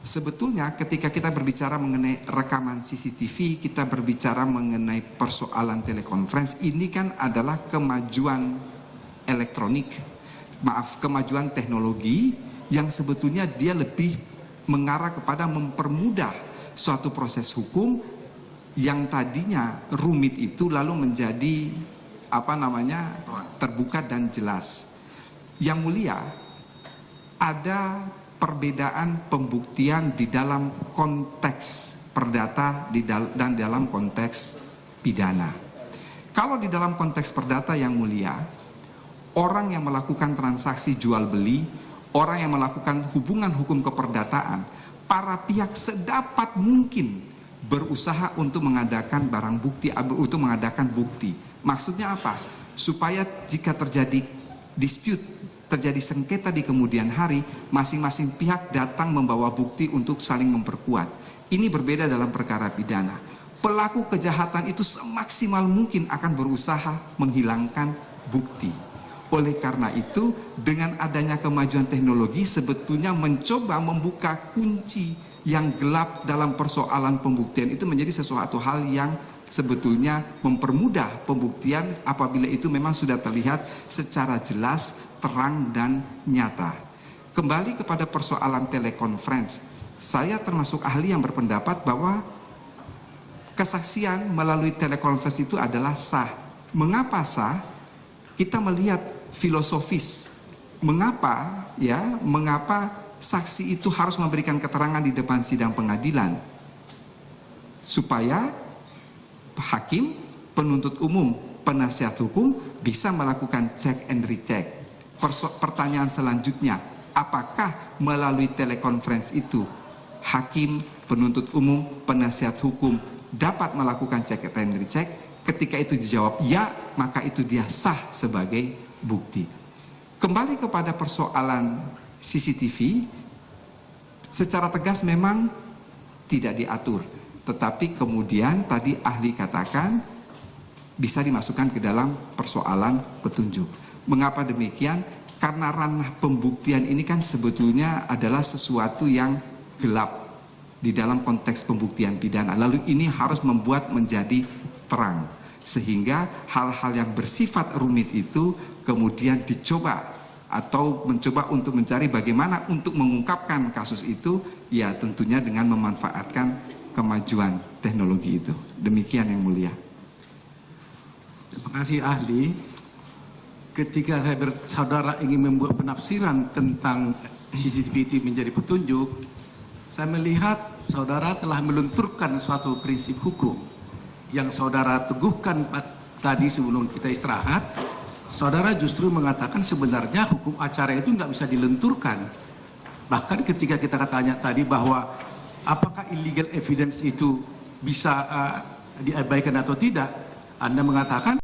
Sebetulnya ketika kita berbicara mengenai rekaman CCTV, kita berbicara mengenai persoalan telekonferensi, ini kan adalah kemajuan elektronik, kemajuan teknologi yang sebetulnya dia lebih mengarah kepada mempermudah suatu proses hukum yang tadinya rumit itu lalu menjadi terbuka dan jelas. Yang mulia, ada perbedaan pembuktian di dalam konteks perdata dan dalam konteks pidana. Kalau di dalam konteks perdata yang mulia, orang yang melakukan transaksi jual beli, orang yang melakukan hubungan hukum keperdataan, para pihak sedapat mungkin berusaha untuk mengadakan barang bukti, untuk mengadakan bukti. Maksudnya apa? Supaya jika terjadi dispute, terjadi sengketa di kemudian hari, masing-masing pihak datang membawa bukti untuk saling memperkuat. Ini berbeda dalam perkara pidana. Pelaku kejahatan itu semaksimal mungkin akan berusaha menghilangkan bukti. Oleh karena itu, dengan adanya kemajuan teknologi sebetulnya mencoba membuka kunci yang gelap dalam persoalan pembuktian itu menjadi sesuatu hal yang sebetulnya mempermudah pembuktian apabila itu memang sudah terlihat secara jelas, terang dan nyata. Kembali kepada persoalan telekonferensi, saya termasuk ahli yang berpendapat bahwa kesaksian melalui telekonferensi itu adalah sah. Mengapa sah? Kita melihat filosofis. Mengapa saksi itu harus memberikan keterangan di depan sidang pengadilan? Supaya hakim, penuntut umum, penasihat hukum bisa melakukan check and recheck. Pertanyaan selanjutnya, apakah melalui telekonferensi itu hakim, penuntut umum, penasihat hukum dapat melakukan check and recheck? Ketika itu dijawab ya, maka itu dia sah sebagai bukti. Kembali kepada persoalan CCTV, secara tegas memang tidak diatur. Tetapi kemudian tadi ahli katakan bisa dimasukkan ke dalam persoalan petunjuk. Mengapa demikian? Karena ranah pembuktian ini kan sebetulnya adalah sesuatu yang gelap di dalam konteks pembuktian pidana. Lalu ini harus membuat menjadi terang. Sehingga hal-hal yang bersifat rumit itu kemudian dicoba atau mencoba untuk mencari bagaimana untuk mengungkapkan kasus itu, ya tentunya dengan memanfaatkan kemajuan teknologi itu. Demikian yang mulia. Terima kasih ahli. Ketika saudara ingin membuat penafsiran tentang CCTV itu menjadi petunjuk, saya melihat saudara telah melunturkan suatu prinsip hukum yang saudara teguhkan tadi sebelum kita istirahat. Saudara justru mengatakan sebenarnya hukum acara itu nggak bisa dilenturkan. Bahkan ketika kita tanya tadi bahwa apakah illegal evidence itu bisa diabaikan atau tidak, Anda mengatakan